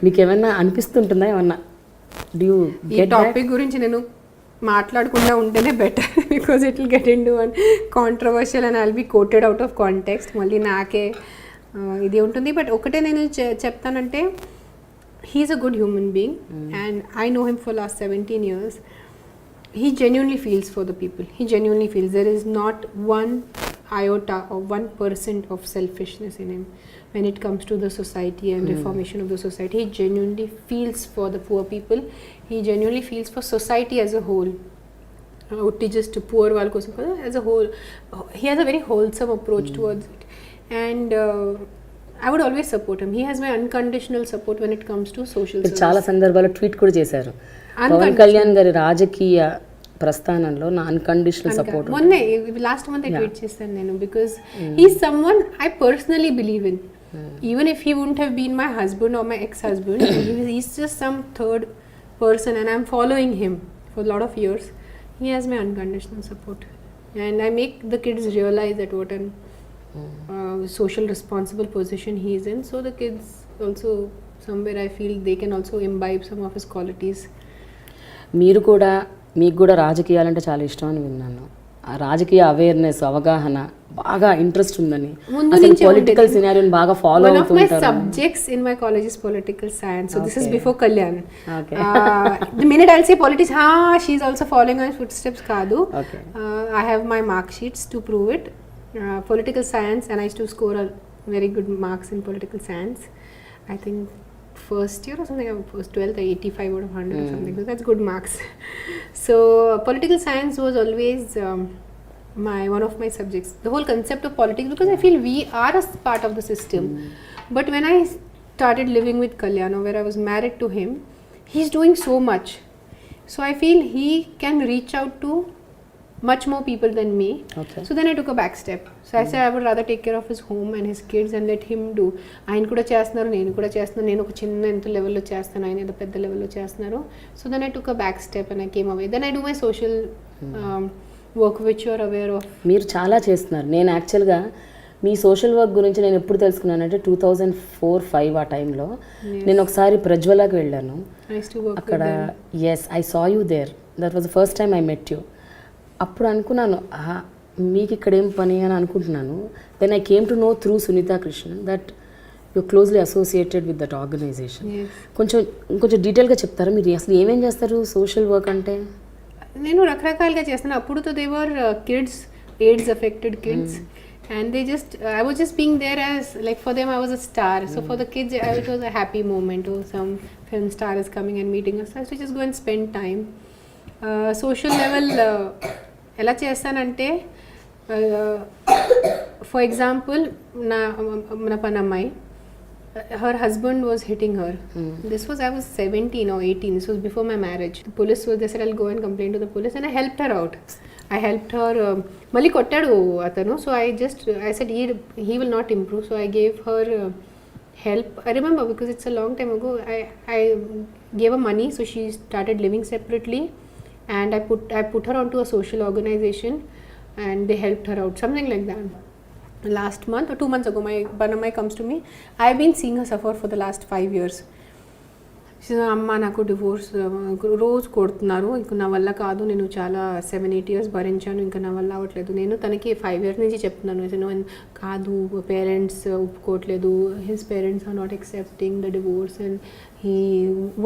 మీకు ఏమైనా అనిపిస్తుంటుందా? ఏమన్నా డూ యూ ఈ టాపిక్ గురించి నేను మాట్లాడకుండా ఉంటేనే better, because it will get into one controversial and I will be quoted out of context. మళ్ళీ నాకే ఇది ఉంటుంది. బట్ ఒకటే నేను చెప్తానంటే, he's a good human being and I know him for last 17 years. He genuinely feels for the people. He genuinely feels. There is not one iota or 1% of selfishness in him when it comes to the society and reformation of the society. He genuinely feels for the poor people. He genuinely feels for society as a whole. Just poor వాళ్ళ కోసం కదా, as a whole. He has a very wholesome approach towards it, and I would always support him. He has my unconditional support when it comes to social service. చాలా సందర్భాల్లో tweet కూడా చేశారు, పవన్ కళ్యాణ్ గారి రాజకీయ ప్రస్థానంలో నా అన్కండిషనల్ సపోర్ట్. మొన్నే last month tweet చేశాను నేను, because he's someone I personally believe in. Even if he wouldn't have been my husband or my ex-husband, he's just some third person and I'm following him for a lot of years. He has my unconditional support and I make the kids realize that what an social responsible position he is in, so the kids also somewhere I feel they can also imbibe some of his qualities. మీరు కూడా మీకు కూడా రాజకీయాలంటే చాలా ఇష్టం అని విన్నాను. ఆ రాజకీయ అవేర్నెస్, అవగాహన బాగా ఇంట్రెస్ట్ ఉందని, అసలు పొలిటికల్ సినారియోని బాగా ఫాలో అవుతుంటారు. One of my subjects in my college is political science. So this is before Kalyan. Okay. The minute I'll say politics, she's also following on footsteps kaadu. Okay. I have my mark sheets to prove it. Political science, and I used to score a very good marks in political science. I think first year or something, I was 12th, 85 out of 100 or something. So that's good marks. So political science was always one of my subjects. The whole concept of politics, because I feel we are a part of the system. But when I started living with Kalyan, where I was married to him, he's doing so much. So I feel he can reach out to much more people than me. Okay. So then I took a back step. So I said I would rather take care of his home and his kids and let him do. ఆయన కూడా చేస్తున్నారు, నేను కూడా చేస్తున్నాను. నేను ఒక చిన్న ఎంత లెవెల్లో చేస్తాను, ఆయన ఏదో పెద్ద లెవెల్లో చేస్తున్నారు. So then I took a back step and I came away. Then I do my social work which you are aware of. మీరు చాలా చేస్తున్నారు. నేను యాక్చువల్గా మీ సోషల్ వర్క్ గురించి నేను ఎప్పుడు తెలుసుకున్నానంటే 2004-05 ఆ టైంలో నేను ఒకసారి ప్రజ్వలకి వెళ్ళాను. అక్కడ I saw you there. That was the first time I met you. అప్పుడు అనుకున్నాను మీకు ఇక్కడ ఏం పని అని అనుకుంటున్నాను. Then I came to know through Sunitha Krishnan that you closely associated with that organisation. కొంచెం డీటెయిల్గా చెప్తారా మీరు అసలు ఏమేం చేస్తారు సోషల్ వర్క్ అంటే? నేను రకరకాలుగా చేస్తాను. అప్పుడుతో దేవర్ kids, AIDS affected kids, and they just I was just being there as like for them I was a star. So for the kids it was a happy moment. Oh, some film star is coming and meeting us, so just go and spend time. Social level ఎలా చేస్తానంటే for example మన పనమ్మాయి, her husband was hitting her. This was I was 17 or 18. This was before my marriage. The police was, they said I'll go and complain to the police, and I helped her out. I helped her. మళ్ళీ కొట్టాడు అతను. So I said he will not improve. So I gave her help. I remember because it's a long time ago. I gave her money, so she started living separately, and I put her onto a social organization, and they helped her out, something like that. Last month or 2 months ago, my Banamai comes to me. I've been seeing her suffer for the last 5 years. She said, అమ్మ నాకు divorce రోజు కొడుతున్నారు, ఇంక నా వల్ల కాదు, నేను చాలా 7-8 years భరించాను, ఇంకా నా వల్ల అవ్వట్లేదు. నేను తనకి 5 years నుంచి చెప్తున్నాను, కాదు పేరెంట్స్ ఒప్పుకోవట్లేదు, his parents are not accepting the divorce, and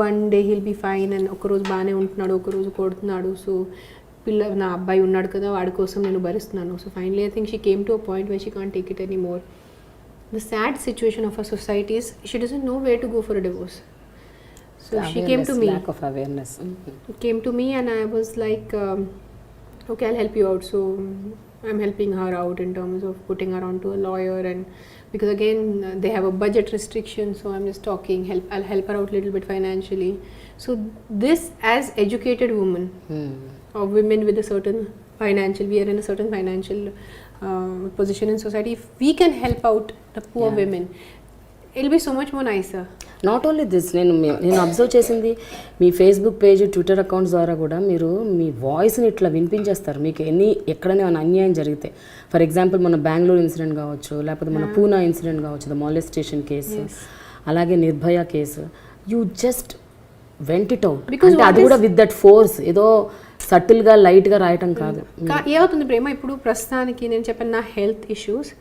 one day he'll be fine, and ఒకరోజు బాగానే ఉంటున్నాడు, ఒకరోజు కొడుతున్నాడు. సో నా అబ్బాయి ఉన్నాడు కదా, వాడి కోసం నేను భరిస్తున్నాను. So finally I think she came to a point where she can't take it any more. The sad situation of our society is she doesn't know where to go for a divorce. So she came to me. Lack of awareness. Came to me and I was like, okay, I'll help you out. So I'm helping her out in terms of putting her onto a lawyer, and because again they have a budget restriction, so I'm just talking. I'll help her out a little bit financially. So this, as educated women or women with a certain financial, we are in a certain financial position in society. If we can help out the poor women, it'll be so much more nicer. Not only this, నేను observe చేసింది మీ Facebook page, Twitter accounts ద్వారా కూడా మీరు మీ వాయిస్ని ఇట్లా వినిపించేస్తారు. మీకు ఎక్కడైనా అన్యాయం జరిగితే, ఫర్ ఎగ్జాంపుల్ మన బెంగళూరు ఇన్సిడెంట్ కావచ్చు, లేకపోతే మన పూనా ఇన్సిడెంట్ కావచ్చు, ద మాలెస్టేషన్ కేసు, అలాగే Nirbhaya case, you just went it out. అంటే అది కూడా విత్ దట్ ఫోర్స్, ఏదో సటిల్గా లైట్గా రాయటం కాదు. ఏమవుతుంది ప్రేమ, ఇప్పుడు ప్రస్తుతానికి నేను చెప్పాను నా health issues,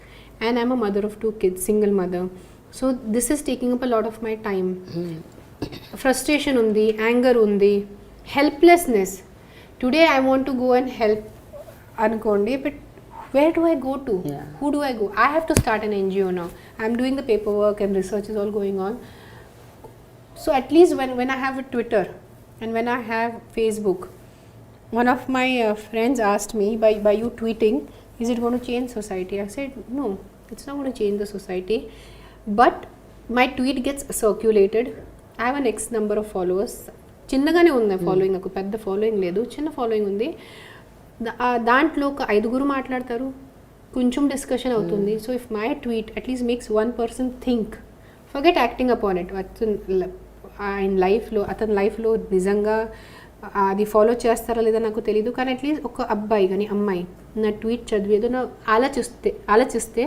and I'm a mother of 2 kids, single mother. So this is taking up a lot of my time. Frustration undi, anger undi, helplessness. Today I want to go and help anukondi, but where do I go to? Who do I go? I have to start an NGO now. I'm doing the paperwork and research is all going on. So at least when I have a Twitter and when I have Facebook, one of my friends asked me, by you tweeting, is it going to change society? I said no, it's not going to change the society. But my tweet gets circulated. I have an X number of followers. చిన్నగానే ఉంది following, నాకు పెద్ద following లేదు, చిన్న following ఉంది. దాంట్లో ఒక 5 మాట్లాడతారు, కొంచెం డిస్కషన్ అవుతుంది. So if my tweet at least makes 1 person think, forget acting upon it. ఆయన లైఫ్లో, అతని లైఫ్లో నిజంగా అది ఫాలో చేస్తారా లేదా నాకు తెలీదు, కానీ అట్లీస్ట్ ఒక అబ్బాయి కానీ అమ్మాయి నా ట్వీట్ చదివేదో నా ఆలోచిస్తే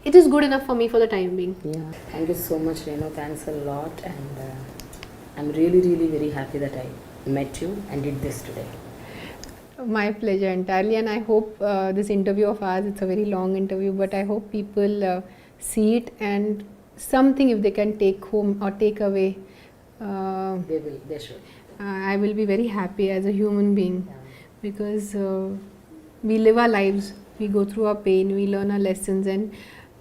it is good enough for me for the time being. Yeah, thank you so much, Renu. Thanks a lot, and I'm really, really very happy that I met you and did this today. My pleasure entirely, and I hope this interview of ours, it's a very long interview, but I hope people see it and something if they can take home or take away. They should. I will be very happy as a human being because we live our lives, we go through our pain, we learn our lessons, and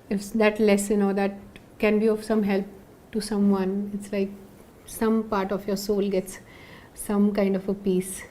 if that lesson or that can be of some help to someone, it's like some part of your soul gets some kind of a peace.